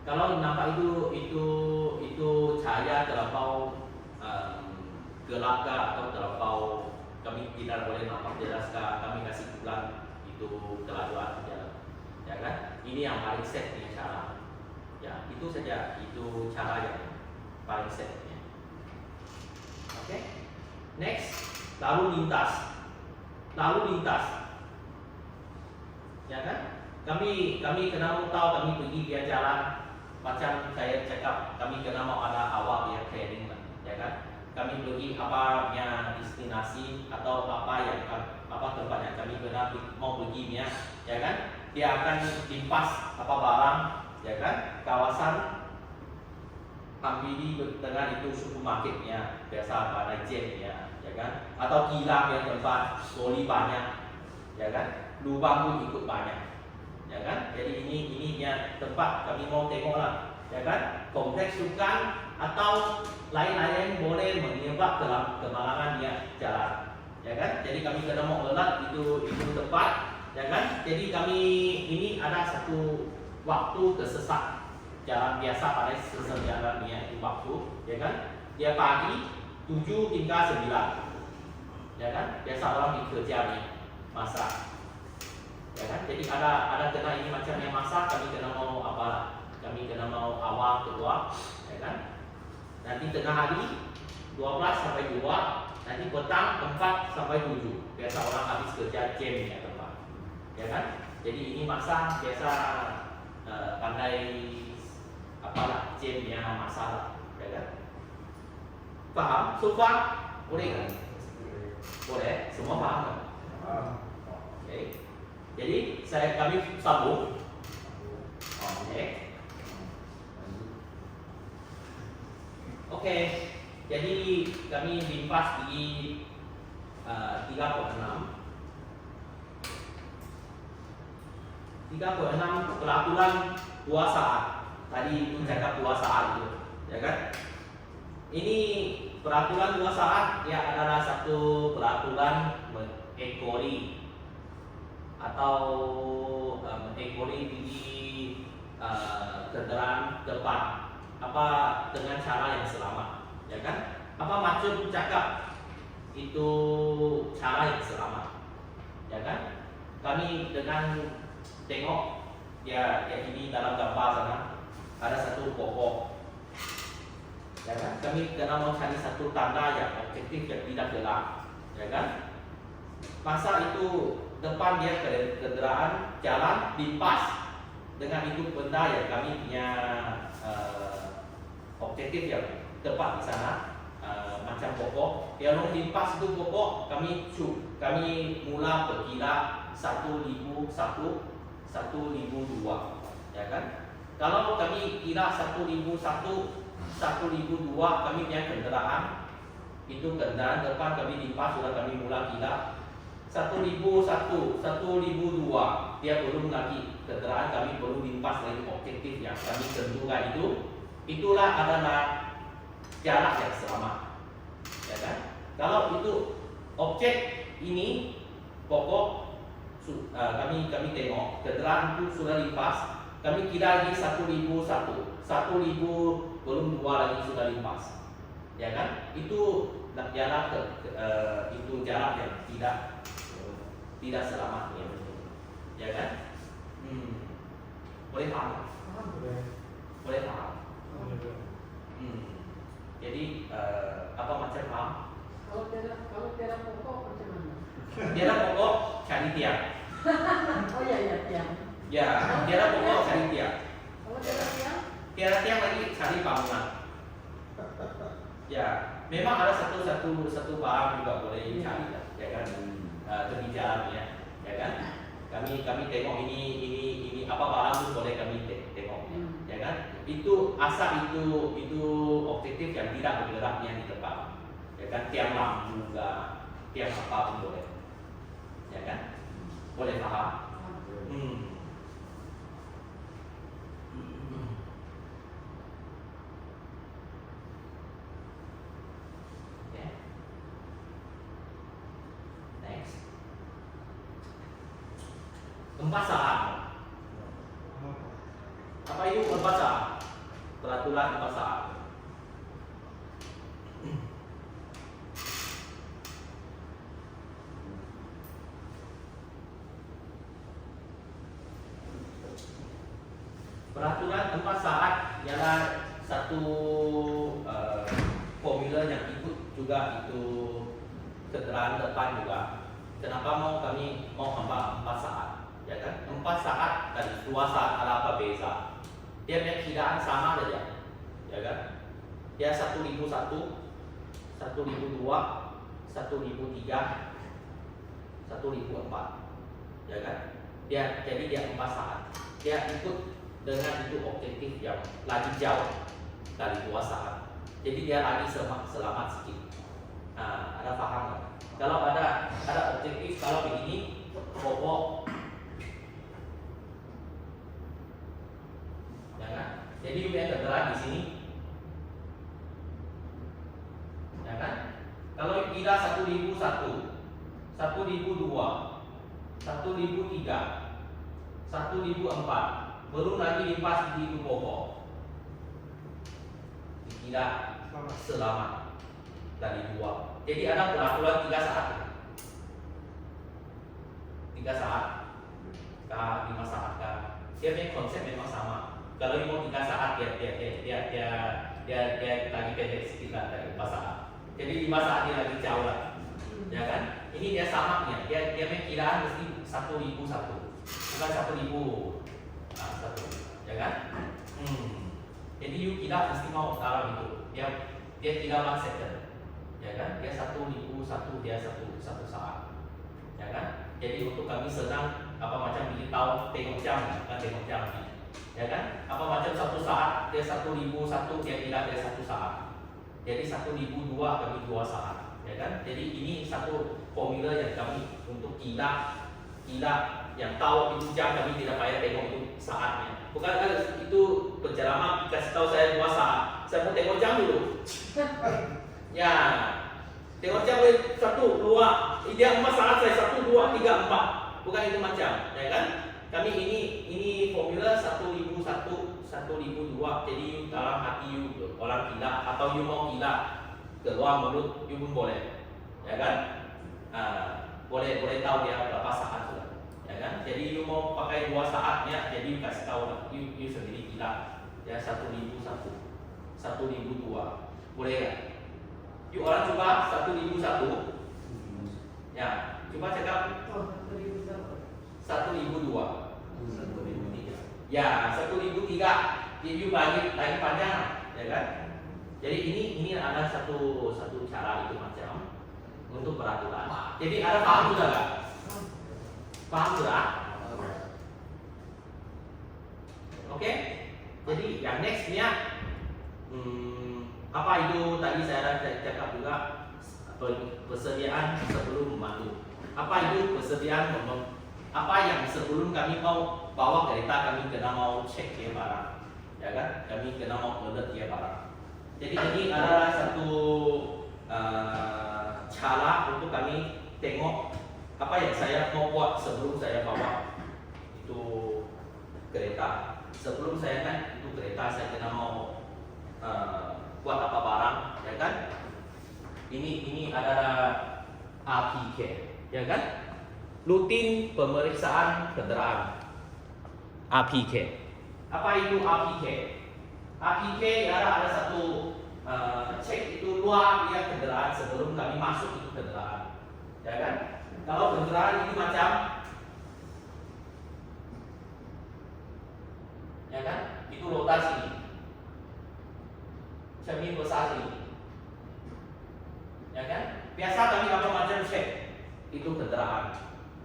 Kalau nampak itu cahaya terlampau gelap atau terlampau kami tidak boleh nampak jelas kami kasih bulan itu kelajuan jalan, ya kan? Ini yang paling safe cara. Ya itu saja, itu cara yang paling safe. Oke, next lalu lintas, ya kan? Kami kena mau tahu kami pergi dia jalan macam saya cakap kami kena mau ada awak dia training lah, ya kan? Kami pergi apa punya destinasi atau apa tempat yang kami kena mau pergi ya kan? Dia akan limpas apa barang, ya kan? Kawasan hampiri dengan itu supermarketnya biasa pada jamnya, ya kan? Atau kilang yang tempat soli banyak, ya kan? Lubang pun ikut banyak, ya kan? Jadi ini tempat kami mau tengok lah, ya kan? Kompleks sukan atau lain-lain boleh menyebabkan kemalangan dia jalan, ya kan? Jadi kami kena mau alert itu tempat, ya kan? Jadi kami ini ada satu waktu tersesat jalan biasa pada sesat jalannya itu waktu, ya kan? Dia pagi 7 hingga 9, ya kan? Biasa orang bekerja nih masa. Ya kan? Jadi ada kena ini macamnya masa kami kena mau apa? Kami kena mau awal keluar, ya kan? Nanti tengah hari 12 sampai 2, nanti petang 4 sampai 7. Biasa orang habis kerja jam ya teman, ya kan? Jadi ini masa biasa pandai apalah jamnya masalah, ya kan? Paham? So far? Boleh kan? Boleh? Semua paham kan? Oke. Jadi kami sambung. Oke. Oke. Jadi kami limpas di 3.6. 3.6 peraturan puasaan. Tadi itu cakap puasaan itu, ya kan? Ini peraturan puasaan ya adalah satu peraturan mengekori atau mengekori di kendaraan depan apa dengan cara yang selamat, ya kan? Apa maksud cakap itu cara yang selamat, ya kan? Kami dengan tengok ya ini dalam gambar sana ada satu pokok, ya kan? Kami kena mau cari satu tanda yang objektif yang tidak gelap, ya kan? Masa itu depan dia kendaraan jalan limpas dengan itu benda yang kami punya objektif yang tepat di sana, macam pokok. Yang limpas itu pokok kami mula berkira 1.001, 1.002, ya kan? Kalau kami kira 1.001, 1.002 kami punya kendaraan itu kendaraan depan kami limpas sudah kami mula kira 1.001, 1.002 dia belum lagi kendaraan kami belum limpas lagi objektif yang kami tentukan itulah adalah jarak yang selamat, ya kan? Kalau itu objek ini pokok kami tengok kendaraan itu sudah limpas, kami kira lagi 1.001, 1.000 belum 2 lagi sudah limpas, ya kan? Itu jarak itu jarak yang tidak selamat, ya kan? Boleh paham? Boleh paham? Jadi apa macam paham? Kalau tiada pokok macam mana? Tiada pokok cari tiang. Oh iya tiang. Ya, tiada pokok cari tiang. Kalau tiada tiang? Tiada tiang lagi cari bangunan. Ya, memang ada satu barang juga boleh cari, ya kan? Tepi jalannya, ya kan? Kami tengok ini apa barang itu boleh kami tengok, ya kan? Itu asal itu objektif yang tidak bergeraknya di depan, ya kan? Tiang lampu juga, tiang apa pun boleh, ya kan? Boleh paham? Okay. Next. Empat saat. Apa itu empat saat? Peraturan empat saat. Peraturan 4 saat ialah satu formula yang ikut juga itu kendaraan depan juga. Kenapa kami mau 4 saat? Ya kan? 4 saat dan 2 saat ada apa beza? Dia punya kiraan sama saja, ya kan? Dia 1.001, 1.002, 1.003, 1.004, ya kan? Jadi dia 4 saat. Dia ikut dengan itu objektif yang lagi jauh dari 2 saat. Jadi dia lagi selamat sedikit. Nah, ada paham nggak? Kalau ada objektif kalau begini pokok, ya kan? Jadi punya kendaraan di sini, ya kan? Kalau kira 1.001, 1.002, 1.003, 1.004 belum lagi limpas di itu pokok, dikira selamat dari 2. Jadi ada peraturan 3 saat, 3 saat, 5 saat kan? Dia punya konsep memang sama. Kalau mau 3 saat dia lagi pendek sedikit lah dari 4 saat. Jadi 5 saat dia lagi jauh lah, ya kan? Ini dia samaknya, dia kiraan mesti 1.001, bukan 1.001, ya kan? Jadi you tidak mesti mau dalam itu, dia tidak 1 second, ya kan? Dia 1.001, dia satu saat, ya kan? Jadi untuk kami sedang apa macam pilih tahu tengok jam, bukan tengok jam, ya kan? Apa macam 1 saat, dia 1.001, dia tidak dia 1 saat. Jadi 1.002 kami 2 saat, ya kan? Jadi ini satu formula yang kami untuk kila yang tahu itu jam, kami tidak payah tengok itu saatnya. Bukan itu pencerama kasih tahu saya 2 saat, saya mau tengok jam dulu. Ya, tengok jam 1, 2, dia 4 saat, saya 1, 2, 3, 4. Bukan itu macam, ya kan? Kami ini formula 1.001, 1.002. Jadi you dalam hati you orang gila atau you mau gila keluar mulut you pun boleh, ya kan? Boleh tahu dia berapa saat sudah, ya kan? Jadi you mau pakai 2 saatnya, jadi you kasih tahu you sendiri gila, ya 1.001, 1.002, boleh kan? You orang coba 1.001, ya coba cakap 1.002. 1.003. Ya, 1.003. Jadi you lagi panjang, ya kan? Jadi ini ada satu cara itu macam untuk peraturan. Jadi ada paham sudah nggak? Paham sudah? Oke? Jadi yang nextnya apa itu tadi saya cakap juga persediaan sebelum memandu. Apa itu persediaan apa yang sebelum kami mau bawa kereta, kami kena mau cek dia barang, ya kan? Kami kena mau alert dia barang. Jadi ini adalah satu cara untuk kami tengok apa yang saya mau buat sebelum saya bawa itu kereta. Sebelum saya naik itu kereta, saya kena mau buat apa barang, ya kan? Ini adalah APK, ya kan? Rutin pemeriksaan kendaraan. APK. Apa itu APK? APK ada satu cek itu luar dia kendaraan sebelum kami masuk itu kendaraan, ya kan? Kalau kendaraan ini macam, ya kan? Itu rotasi, cermin besar ini, ya kan? Biasa kami apa macam cek itu kendaraan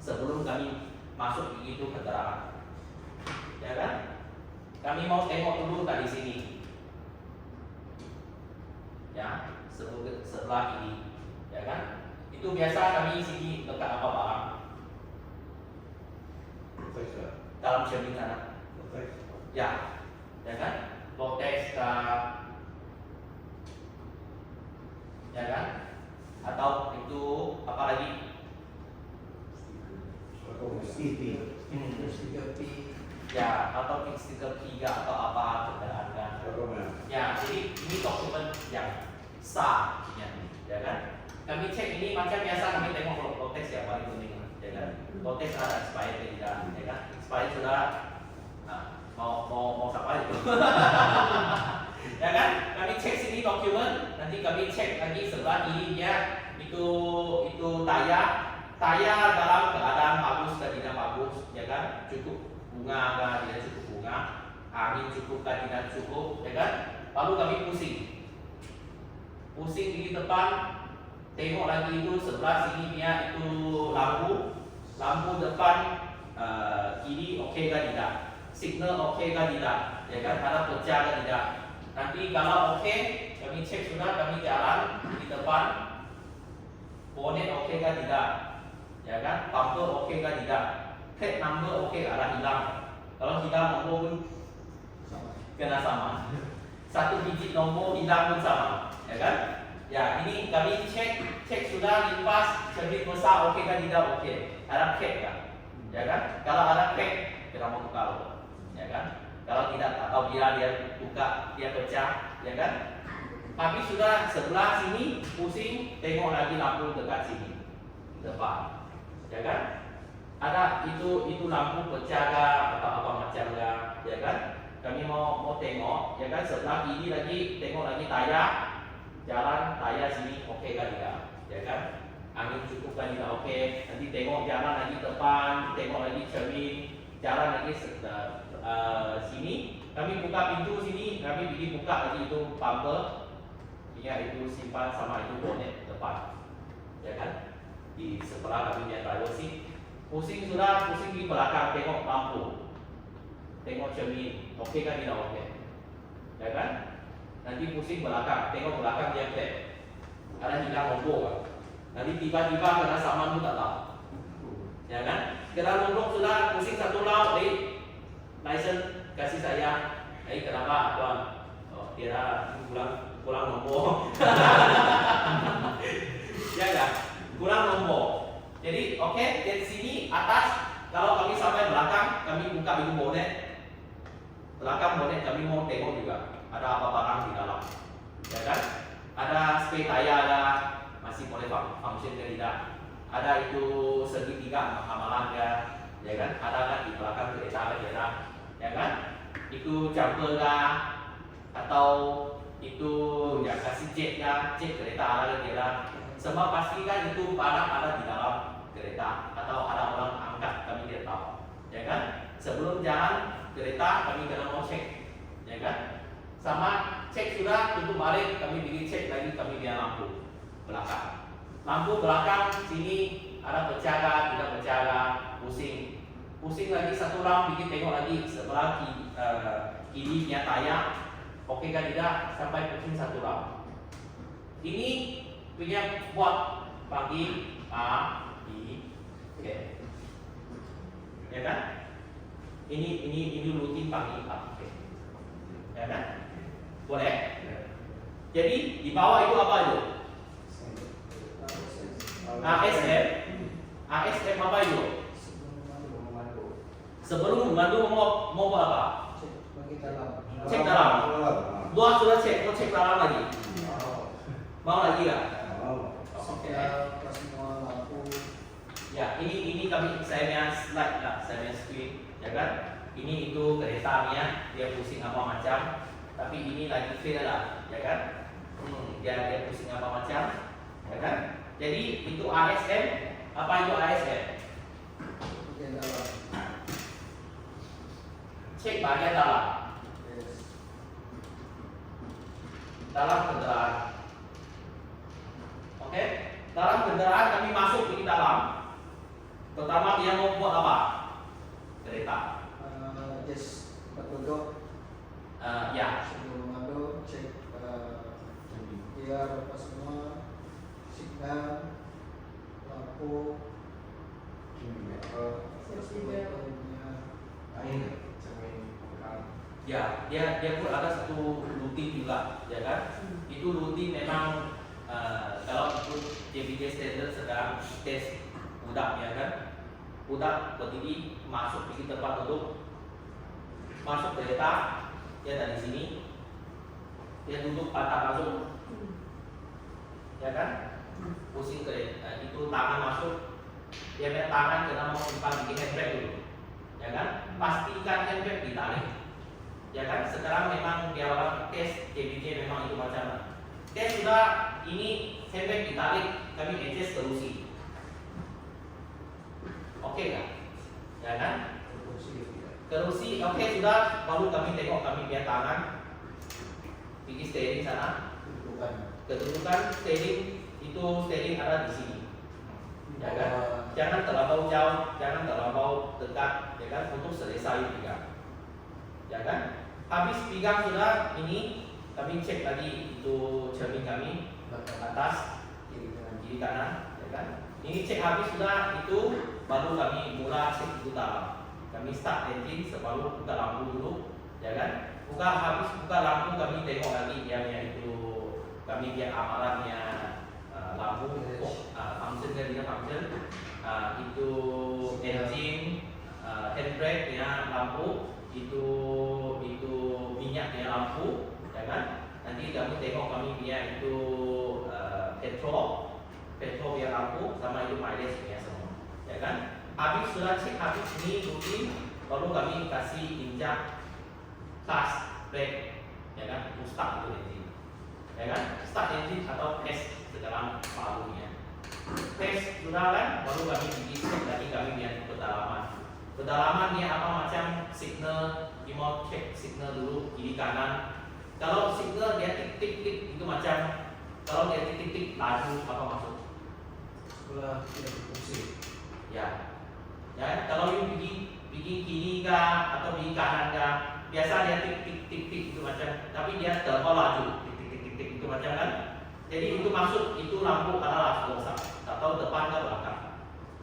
sebelum kami masuk itu kendaraan, ya kan? Kami mau tengok dulu tadi sini, ya sebelah ini, ya kan? Itu biasa kami sini dekat apa barang dalam cermin sana, ya kan? Lotex ya kan? Atau itu apa lagi? Ya, atau stiker 3 atau apa kendaraan kan? Ya, jadi ini dokumen yang sah, ya kan? Kami cek ini macam biasa kami tengok lotex ya paling penting, ya kan? Lotex ada expired tidak, ya kan? Expired sudah, mau siapa itu? Ya kan? Kami cek sini dokumen, nanti kami cek lagi sebelah ini dia itu tayar dalam keadaan bagus dan tidak bagus, ya kan? Cukup bunga kah tidak cukup bunga, angin cukup kah tidak cukup, ya kan? Lalu kami pusing di depan, tengok lagi itu sebelah sini dia itu lampu depan kiri oke kah tidak, signal oke kah tidak, ya kan? Ada pecah kah tidak. Nanti kalau oke, kami cek sudah, kami jalan di depan, bonet oke kah tidak, ya kan? Bumper oke kah tidak, plate number oke ada hilang. Kalau hilang nomor pun kena sama. 1 digit nomor hilang pun sama, ya kan? Ya, ini kami cek sudah lipas, cermin besar oke kah tidak oke. Ada crack kah? Ya kan? Kalau ada crack, kita mau tukar, ya kan? Kalau tidak atau bila dia buka, dia pecah, ya kan? Tapi sudah sebelah sini pusing, tengok lagi lampu dekat sini depan, ya kan? Ada itu lampu pecah kah atau apa macam kah, ya kan? Kami mau tengok, ya kan? Sebelah kiri lagi tengok lagi tayar, jalan tayar sini oke kan tidak, ya kan? Angin cukup kan tidak oke. Nanti tengok jalan lagi depan, tengok lagi cermin, jalan lagi sini. Kami buka pintu sini, kami bikin buka lagi itu bumper, ya itu simpan sama itu bonet depan, ya kan? Di sebelah kami punya driver seat. Pusing sudah, pusing di belakang, tengok lampu, tengok cermin, oke kan tidak oke, ya kan? Nanti pusing belakang, tengok belakang dia flat, ada hilang logo kan? Nanti tiba-tiba kena saman pun tak tahu, ya kan? Kena logo sudah, pusing satu laut, license kasih saya, kenapa tuan? Oh, dia pulang nombor, ya kan? Kurang nombor. Jadi oke, dari sini atas kalau kami sampai belakang, kami buka pintu bonet. Belakang bonet kami mau tengok juga ada apa barang di dalam, ya kan? Ada spray tayar, ada masih boleh function ke tidak? Ada itu segitiga amalan ya kan? Ada kan di belakang kereta ya kan? Itu jumper atau itu ya kasih jet kereta ada semua pastikan itu barang ada di dalam kereta atau ada orang angkat, kami tidak tahu, ya kan? Sebelum jalan kereta kami kena mau cek, ya kan? Sama cek sudah tutup balik, kami bikin cek lagi, kami lihat lampu belakang sini ada pecah tidak pecah, pusing lagi satu lampu bikin tengok lagi sebelah kiri punya tayar, oke kan tidak, sampai pusing satu lampu. Ini punya buat pagi oke, ya kan? Ini rutin pagi oke, ya kan? Boleh. Jadi di bawah itu apa itu? ASM apa itu? Sebelum memandu mau apa? Cek dalam. Luar sudah cek, mau cek dalam lagi. Mau lagi nggak? Oke. Semua lampu. Ya, ini saya punya slide lah, saya punya screen, ya kan? Ini itu keretanya, dia pusing apa macam, tapi ini lagi fail lah, ya kan? Dia pusing apa macam, ya kan? Jadi itu ASM, apa itu ASM? Cek bagian dalam. Dalam kendaraan. Oke, dalam kendaraan kami masuk di dalam. Pertama dia mau buat apa? Kereta. Just duduk. Ya. Sebelum madu cek gear apa semua, signal, lampu, Ya, dia pun ada satu rutin juga, ya kan? Itu rutin memang kalau ikut JPJ standard sekarang tes budak, ya kan? Budak berdiri masuk di tempat duduk, masuk kereta, dia dari sini, dia duduk patah langsung, ya kan? Pusing kereta, itu tangan masuk, dia punya tangan kena mau simpan bikin handbrake dulu, ya kan? Pastikan handbrake ditarik. Ya kan, sekarang memang dia orang tes JPJ memang itu macam tes sudah ini handbrake ditarik, kami adjust kerusi, oke nggak? Ya kan? Kerusi oke sudah, baru kami tengok kami biar tangan bikin steering sana, kedudukan steering itu steering ada di sini, ya kan? Jangan terlalu jauh, jangan terlalu dekat, ya kan? Untuk selesai pegang, ya kan? Habis pegang sudah, ini kami cek lagi itu cermin kami atas kiri kanan, ya kan? Ini cek habis sudah, itu baru kami mula cek itu dalam. Kami start engine sebelum buka lampu dulu, ya kan? Habis buka lampu kami tengok lagi dia itu kami biar amalannya lampu function dia function itu engine handbrake ya lampu itu minyaknya lampu, ya kan? Nanti kami tengok kami dia itu petrol biar lampu sama itu mileage ya semua, ya kan? Habis sudah cek habis ini rutin, baru kami kasih injak gas brake, ya kan? Itu start itu engine, ya kan? Start engine atau test sekarang palunya. Tes sudah kan, baru kami bikin cek lagi kami lihat kedalaman. Kedalamannya apa macam signal, kita mau cek signal dulu kiri kanan. Kalau signal dia tik tik tik itu macam, kalau dia tik tik tik laju apa maksud? Sebelah tidak berfungsi. Ya, ya kalau you bikin kiri kah atau bikin kanan kah, biasa dia tik tik tik tik itu macam, tapi dia terlalu laju tik tik tik tik tik itu macam kan? Jadi itu maksud itu lampu adalah rusak, tak tahu depan ke belakang.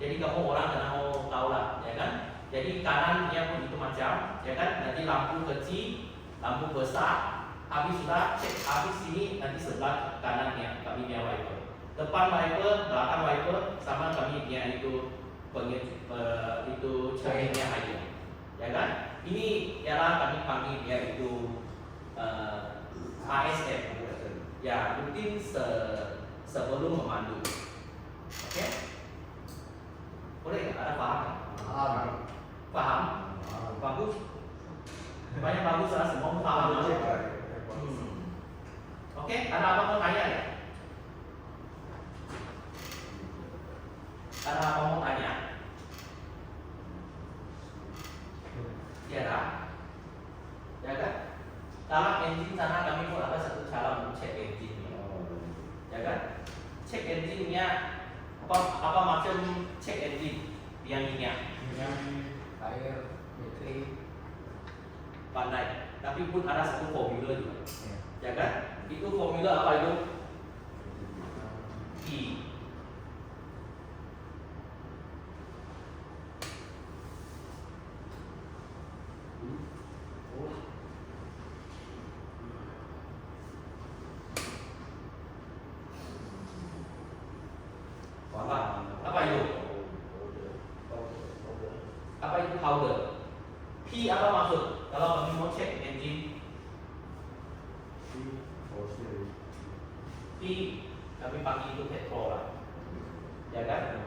Jadi kamu orang kena mau tahu lah, ya kan? Jadi kanannya pun itu macam, ya kan? Nanti lampu kecil, lampu besar, habis sudah cek habis sini nanti sebelah kanannya kami punya wiper, depan wiper, belakang wiper, sama kami punya itu itu cerminnya aja, ya kan? Ini ialah kami panggil dia itu ASF. Ya, rutin sebelum memandu. Oke? Boleh nggak? Ada paham? Paham? Bagus. Banyak bagus lah, semua paham. Oke, ada apa mau tanya ya? Ada apa mau tanya? Ya kan? Ya kan? Dalam engine sana kami pun ada satu cara untuk cek engine, ya kan? Cek engine-nya apa macam cek engine yang minyak, Air, baterai, pandai. Tapi pun ada satu formula juga, ya kan? Itu formula apa itu? I. Apa itu? Apa itu powder? P apa maksud? Kalau kami mau cek engine, P kami panggil itu petrol lah, ya kan?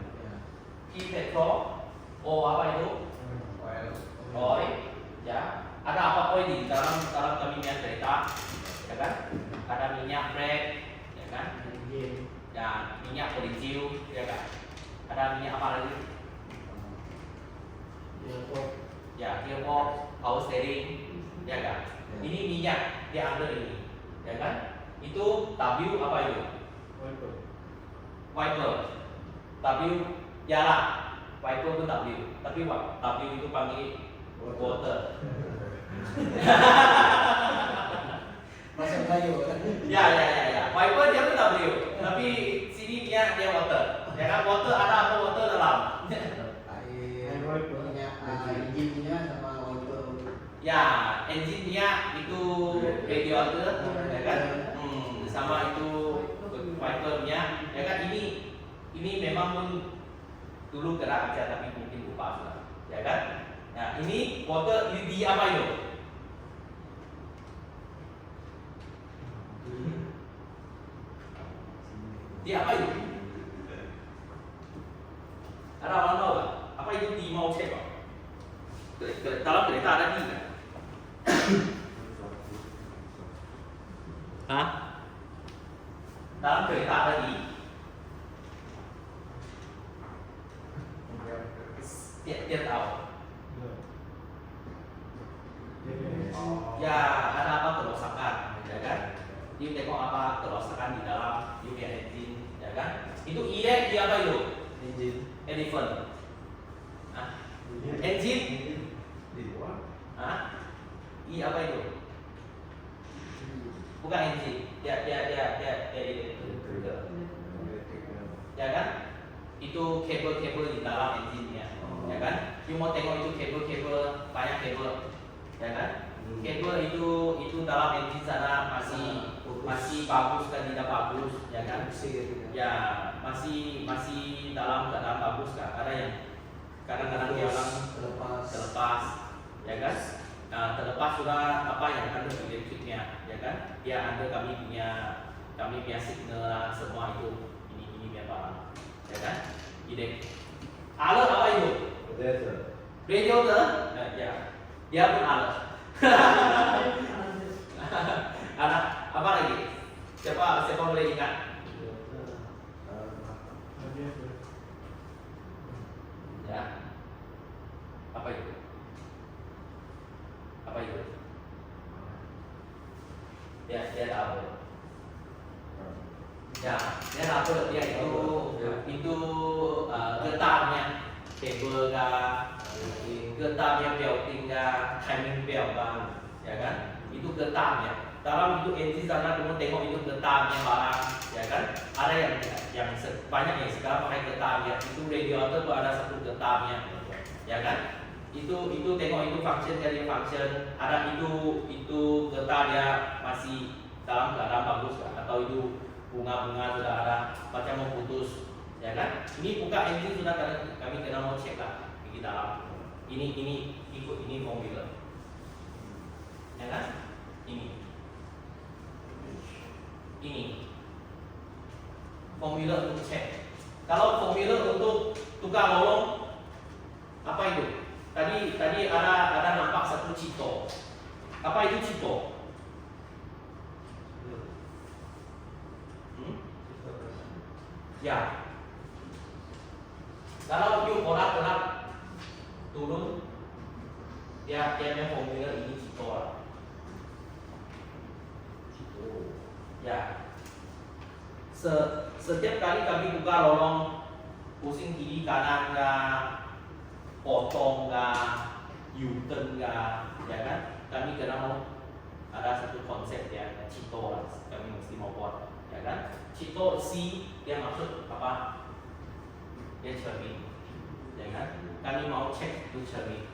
P petrol, O apa itu? Oil, ya. Ada apa oil di dalam kami minyak kereta, ya kan? Ada minyak brake, ya kan? Ya, minyak politiu, ya kan? Ada minyak apa lagi? Ya, gearbox, power steering, ya kan? Ini minyak dia ambil ini, ya kan? Itu W apa itu? Wiper. W jalan, wiper itu W. Tapi W itu panggil water. Bahasa Melayu kan? Ya. Wiper dia pun W, tapi sini dia water. Ya kan? Water ada apa water dalam? Air, engine-nya sama wiper. Ya, engine-nya itu radiator, ya kan? Sama itu wiper-nya, ya kan? Ini memang pun dulu gerak aja tapi mungkin lupa sudah, ya kan? Nah, ini water ini di apa itu? Di apa itu? Ada orang tahu nggak? Apa itu di mau cek pak? Dalam kereta ada di kan? Hah? Dalam kereta ada di? Dia tahu. Ya, ada apa kerusakan, ya kan? You tengok apa kerusakan di dalam UV engine, ya kan? Itu IE di apa itu? Elephant. Engine? I apa itu? Bukan engine. Dia ya kan? Itu kabel-kabel di dalam engine-nya, ya kan? You mau tengok itu kabel-kabel, banyak kabel, ya kan? Kabel itu dalam engine sana masih bagus kan, tidak bagus, ya kan? Ya masih dalam keadaan bagus kan? Ada yang kadang-kadang dia orang terlepas, ya kan? Nah, terlepas sudah apa yang ada di elektriknya, ya kan? Dia ada kami punya signal semua itu ini apa, ya kan? Ide. Alat apa itu? Radiator. Nah, ya. Dia pun alat. Alat apa lagi? Siapa boleh ingat? Ya. Apa itu? Apa itu? Dia tahu. Ya, dia tahu dia itu getarnya, table kah, getarnya belting kah, timing belt kah, ya kan? Itu getarnya. Dalam itu NC sana kamu tengok itu getarnya barang, ya kan? Ada yang banyak yang sekarang pakai getarnya. Itu radiator tuh ada satu getarnya, ya kan? Itu tengok itu function dari function. Ada itu getar dia masih dalam keadaan bagus kan? Atau itu bunga-bunga sudah ada macam mau putus, ya kan? Ini buka engine sudah kami kena mau cek lah di dalam. Ini ikut ini formula, ya kan? Ini formula untuk cek. Kalau formula untuk tukar lolong apa itu? Tadi ada nampak satu cito. Apa itu cito? Ya. Kalau you orat turun, dia punya formula ini cito lah. Ya. Setiap kali kami buka lorong, pusing kiri kanan kah, potong kah, U-turn kah, ya kan? Kami kena mau ada satu konsep ya, cito lah. Kami mesti mau buat, ya kan? Cito C dia maksud apa? Dia cermin, ya kan? Kami mau cek itu cermin.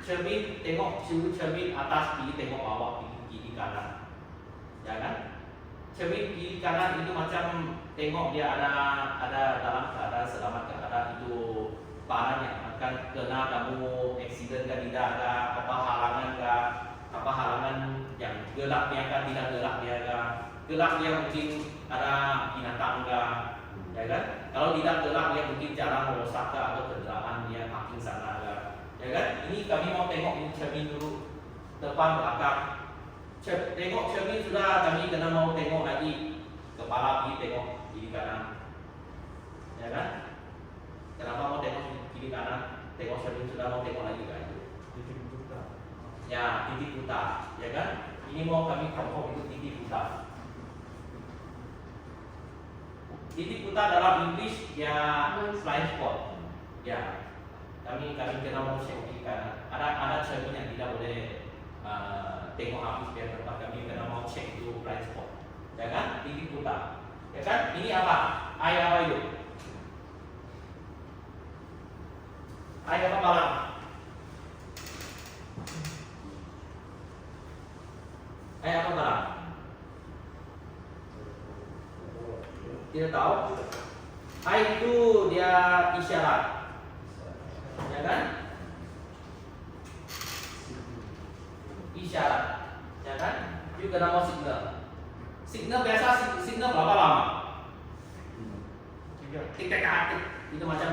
Cermin tengok cermin atas kiri, tengok bawah kiri kanan, ya kan? Cermin kiri kanan itu macam tengok dia ada dalam keadaan selamat, ada itu barang yang akan kena kamu accident kan tidak ada apa halangan yang gelap dia kan tidak gelap dia mungkin ada binatang kah, ya kan? Kalau tidak gelap dia mungkin jarang merusak atau kendaraan dia parking sana kah, ya kan? Ini kami mau tengok ini cermin dulu depan belakang. Tengok cermin sudah, kami kena mau tengok lagi kepala kiri, tengok kiri kanan, ya kan? Kenapa mau tengok kiri kanan? Tengok cermin sudah, mau tengok lagi kan? Titik buta. Ya, titik buta, ya kan? Ini mau kami confirm itu titik buta. Titik buta dalam English ya blind spot. Ya, kami kena mau cek kiri kanan. Ada cermin yang tidak boleh tengok habis biar tempat kami kena mau cek itu blind spot, ya kan? Titik buta, ya kan? Ini apa? I apa itu? I apa barang? I apa barang? Tidak tahu. I itu dia isyarat, ya kan? Isyarat, ya kan? You kena mau signal. Signal biasa signal berapa lama? Tik tik tik. Itu macam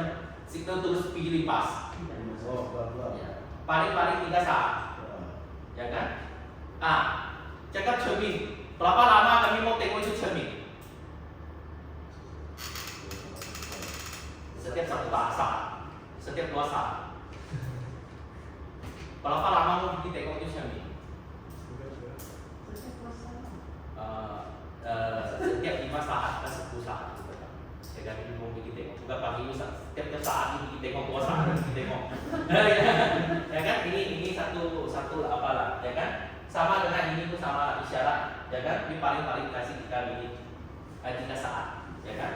signal terus pergi lipas. Ya. Paling 3 saat, ya kan? Cakap cermin. Berapa lama kami mau tengok itu cermin? Setiap 1 saat, setiap 2 saat. Berapa lama mau pergi tengok itu cermin? Setiap 5 saat ke 10 saat, ya kan? Ini mau pergi tengok. Bukan pagi itu setiap saat ini pergi tengok, 2 saat pergi tengok. Ya kan? Ini satu apalah, ya kan? Sama dengan ini tuh sama isyarat, ya kan? Ini paling kasih kita ini 3 saat, ya kan?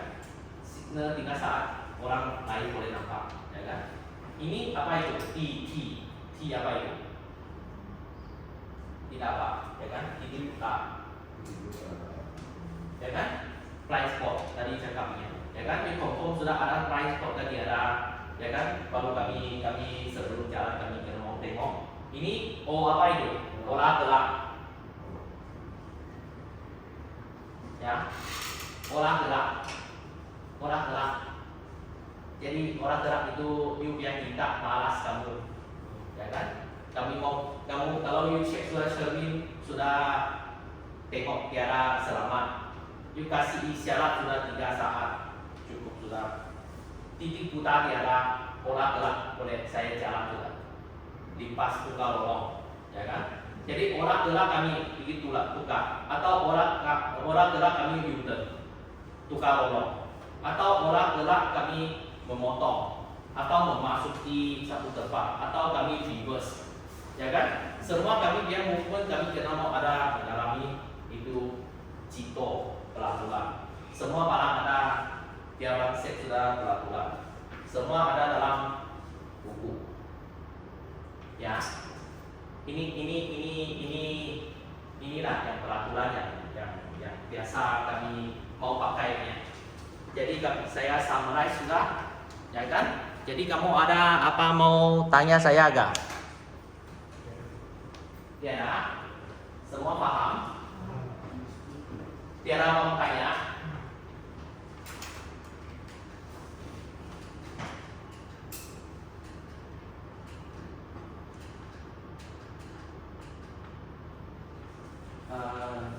Signal 3 saat orang lain boleh nampak, ya kan? Ini apa itu? T apa itu? Tidak apa, ya kan? Titik buta, ya kan? Blind spot tadi cakapnya, ya kan? Ini confirm sudah ada blind spot tadi ada, ya kan? Baru kami sebelum jalan kami kena mau tengok. Ini apa itu? Olah gelap, ya? Olah gelap. Jadi olah gelap itu you yang tidak malas kamu, ya kan? Kamu kalau you cek sudah cermin sudah tengok tiada selamat, You kasih isyarat sudah 3 saat, cukup sudah. Titik putar tiada, olah gerak boleh saya jalan sudah. Lipas tukar lorong, ya kan? Jadi olah gerak kami begitu tukar, atau olah gerak kami U-turn, tukar lorong, atau olah gerak kami memotong, atau memasuki satu tempat, atau kami reverse, ya kan? Semua kami dia movement kami kenal mau ada mengalami itu cito pelaturan. Semua barang ada tiap set sudah pelaturan. Semua ada dalam buku. Ya, inilah yang peraturan yang biasa kami mau pakainya. Jadi saya summarize sudah, ya kan? Jadi kamu ada apa mau tanya saya agak? Ya, semua paham? Tiada mau tanya?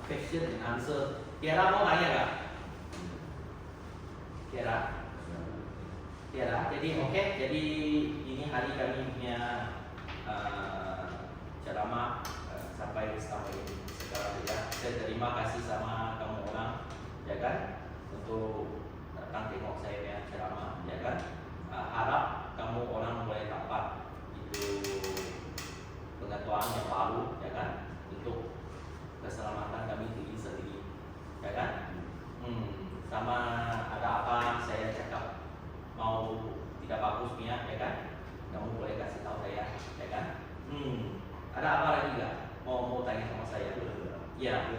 Question and answer. Tiada mau tanya gak? Tiada. Jadi oke. Jadi ini hari kami punya ceramah sampai ini sekarang ya. Saya terima kasih sama kamu orang, ya kan, untuk datang tengok saya punya ceramah, ya kan. Harap kamu orang boleh dapat itu pengetahuan yang baru, ya kan, untuk keselamatan kami diri sendiri, ya kan. Sama ada apa saya cakap mau tidak bagusnya, ya kan, kamu boleh kasih tahu saya, ya kan. Ada apa lagi nggak? Mau tanya sama saya? Ya.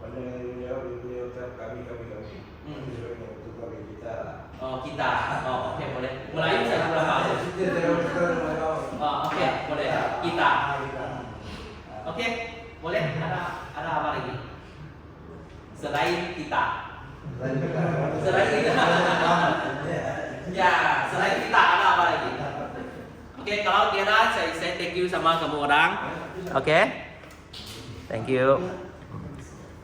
Pada beliau kami. Untuk bagi kita. Oh kita. Oh oke, boleh. Melayu saya kurang paham. Oh oke, boleh. Kita. Oke, boleh. Ada apa lagi? Selain kita. Selain kita. Ya, selain kita ada apa lagi? Oke, kalau tiada saya thank you sama kamu orang. Oke. Thank you.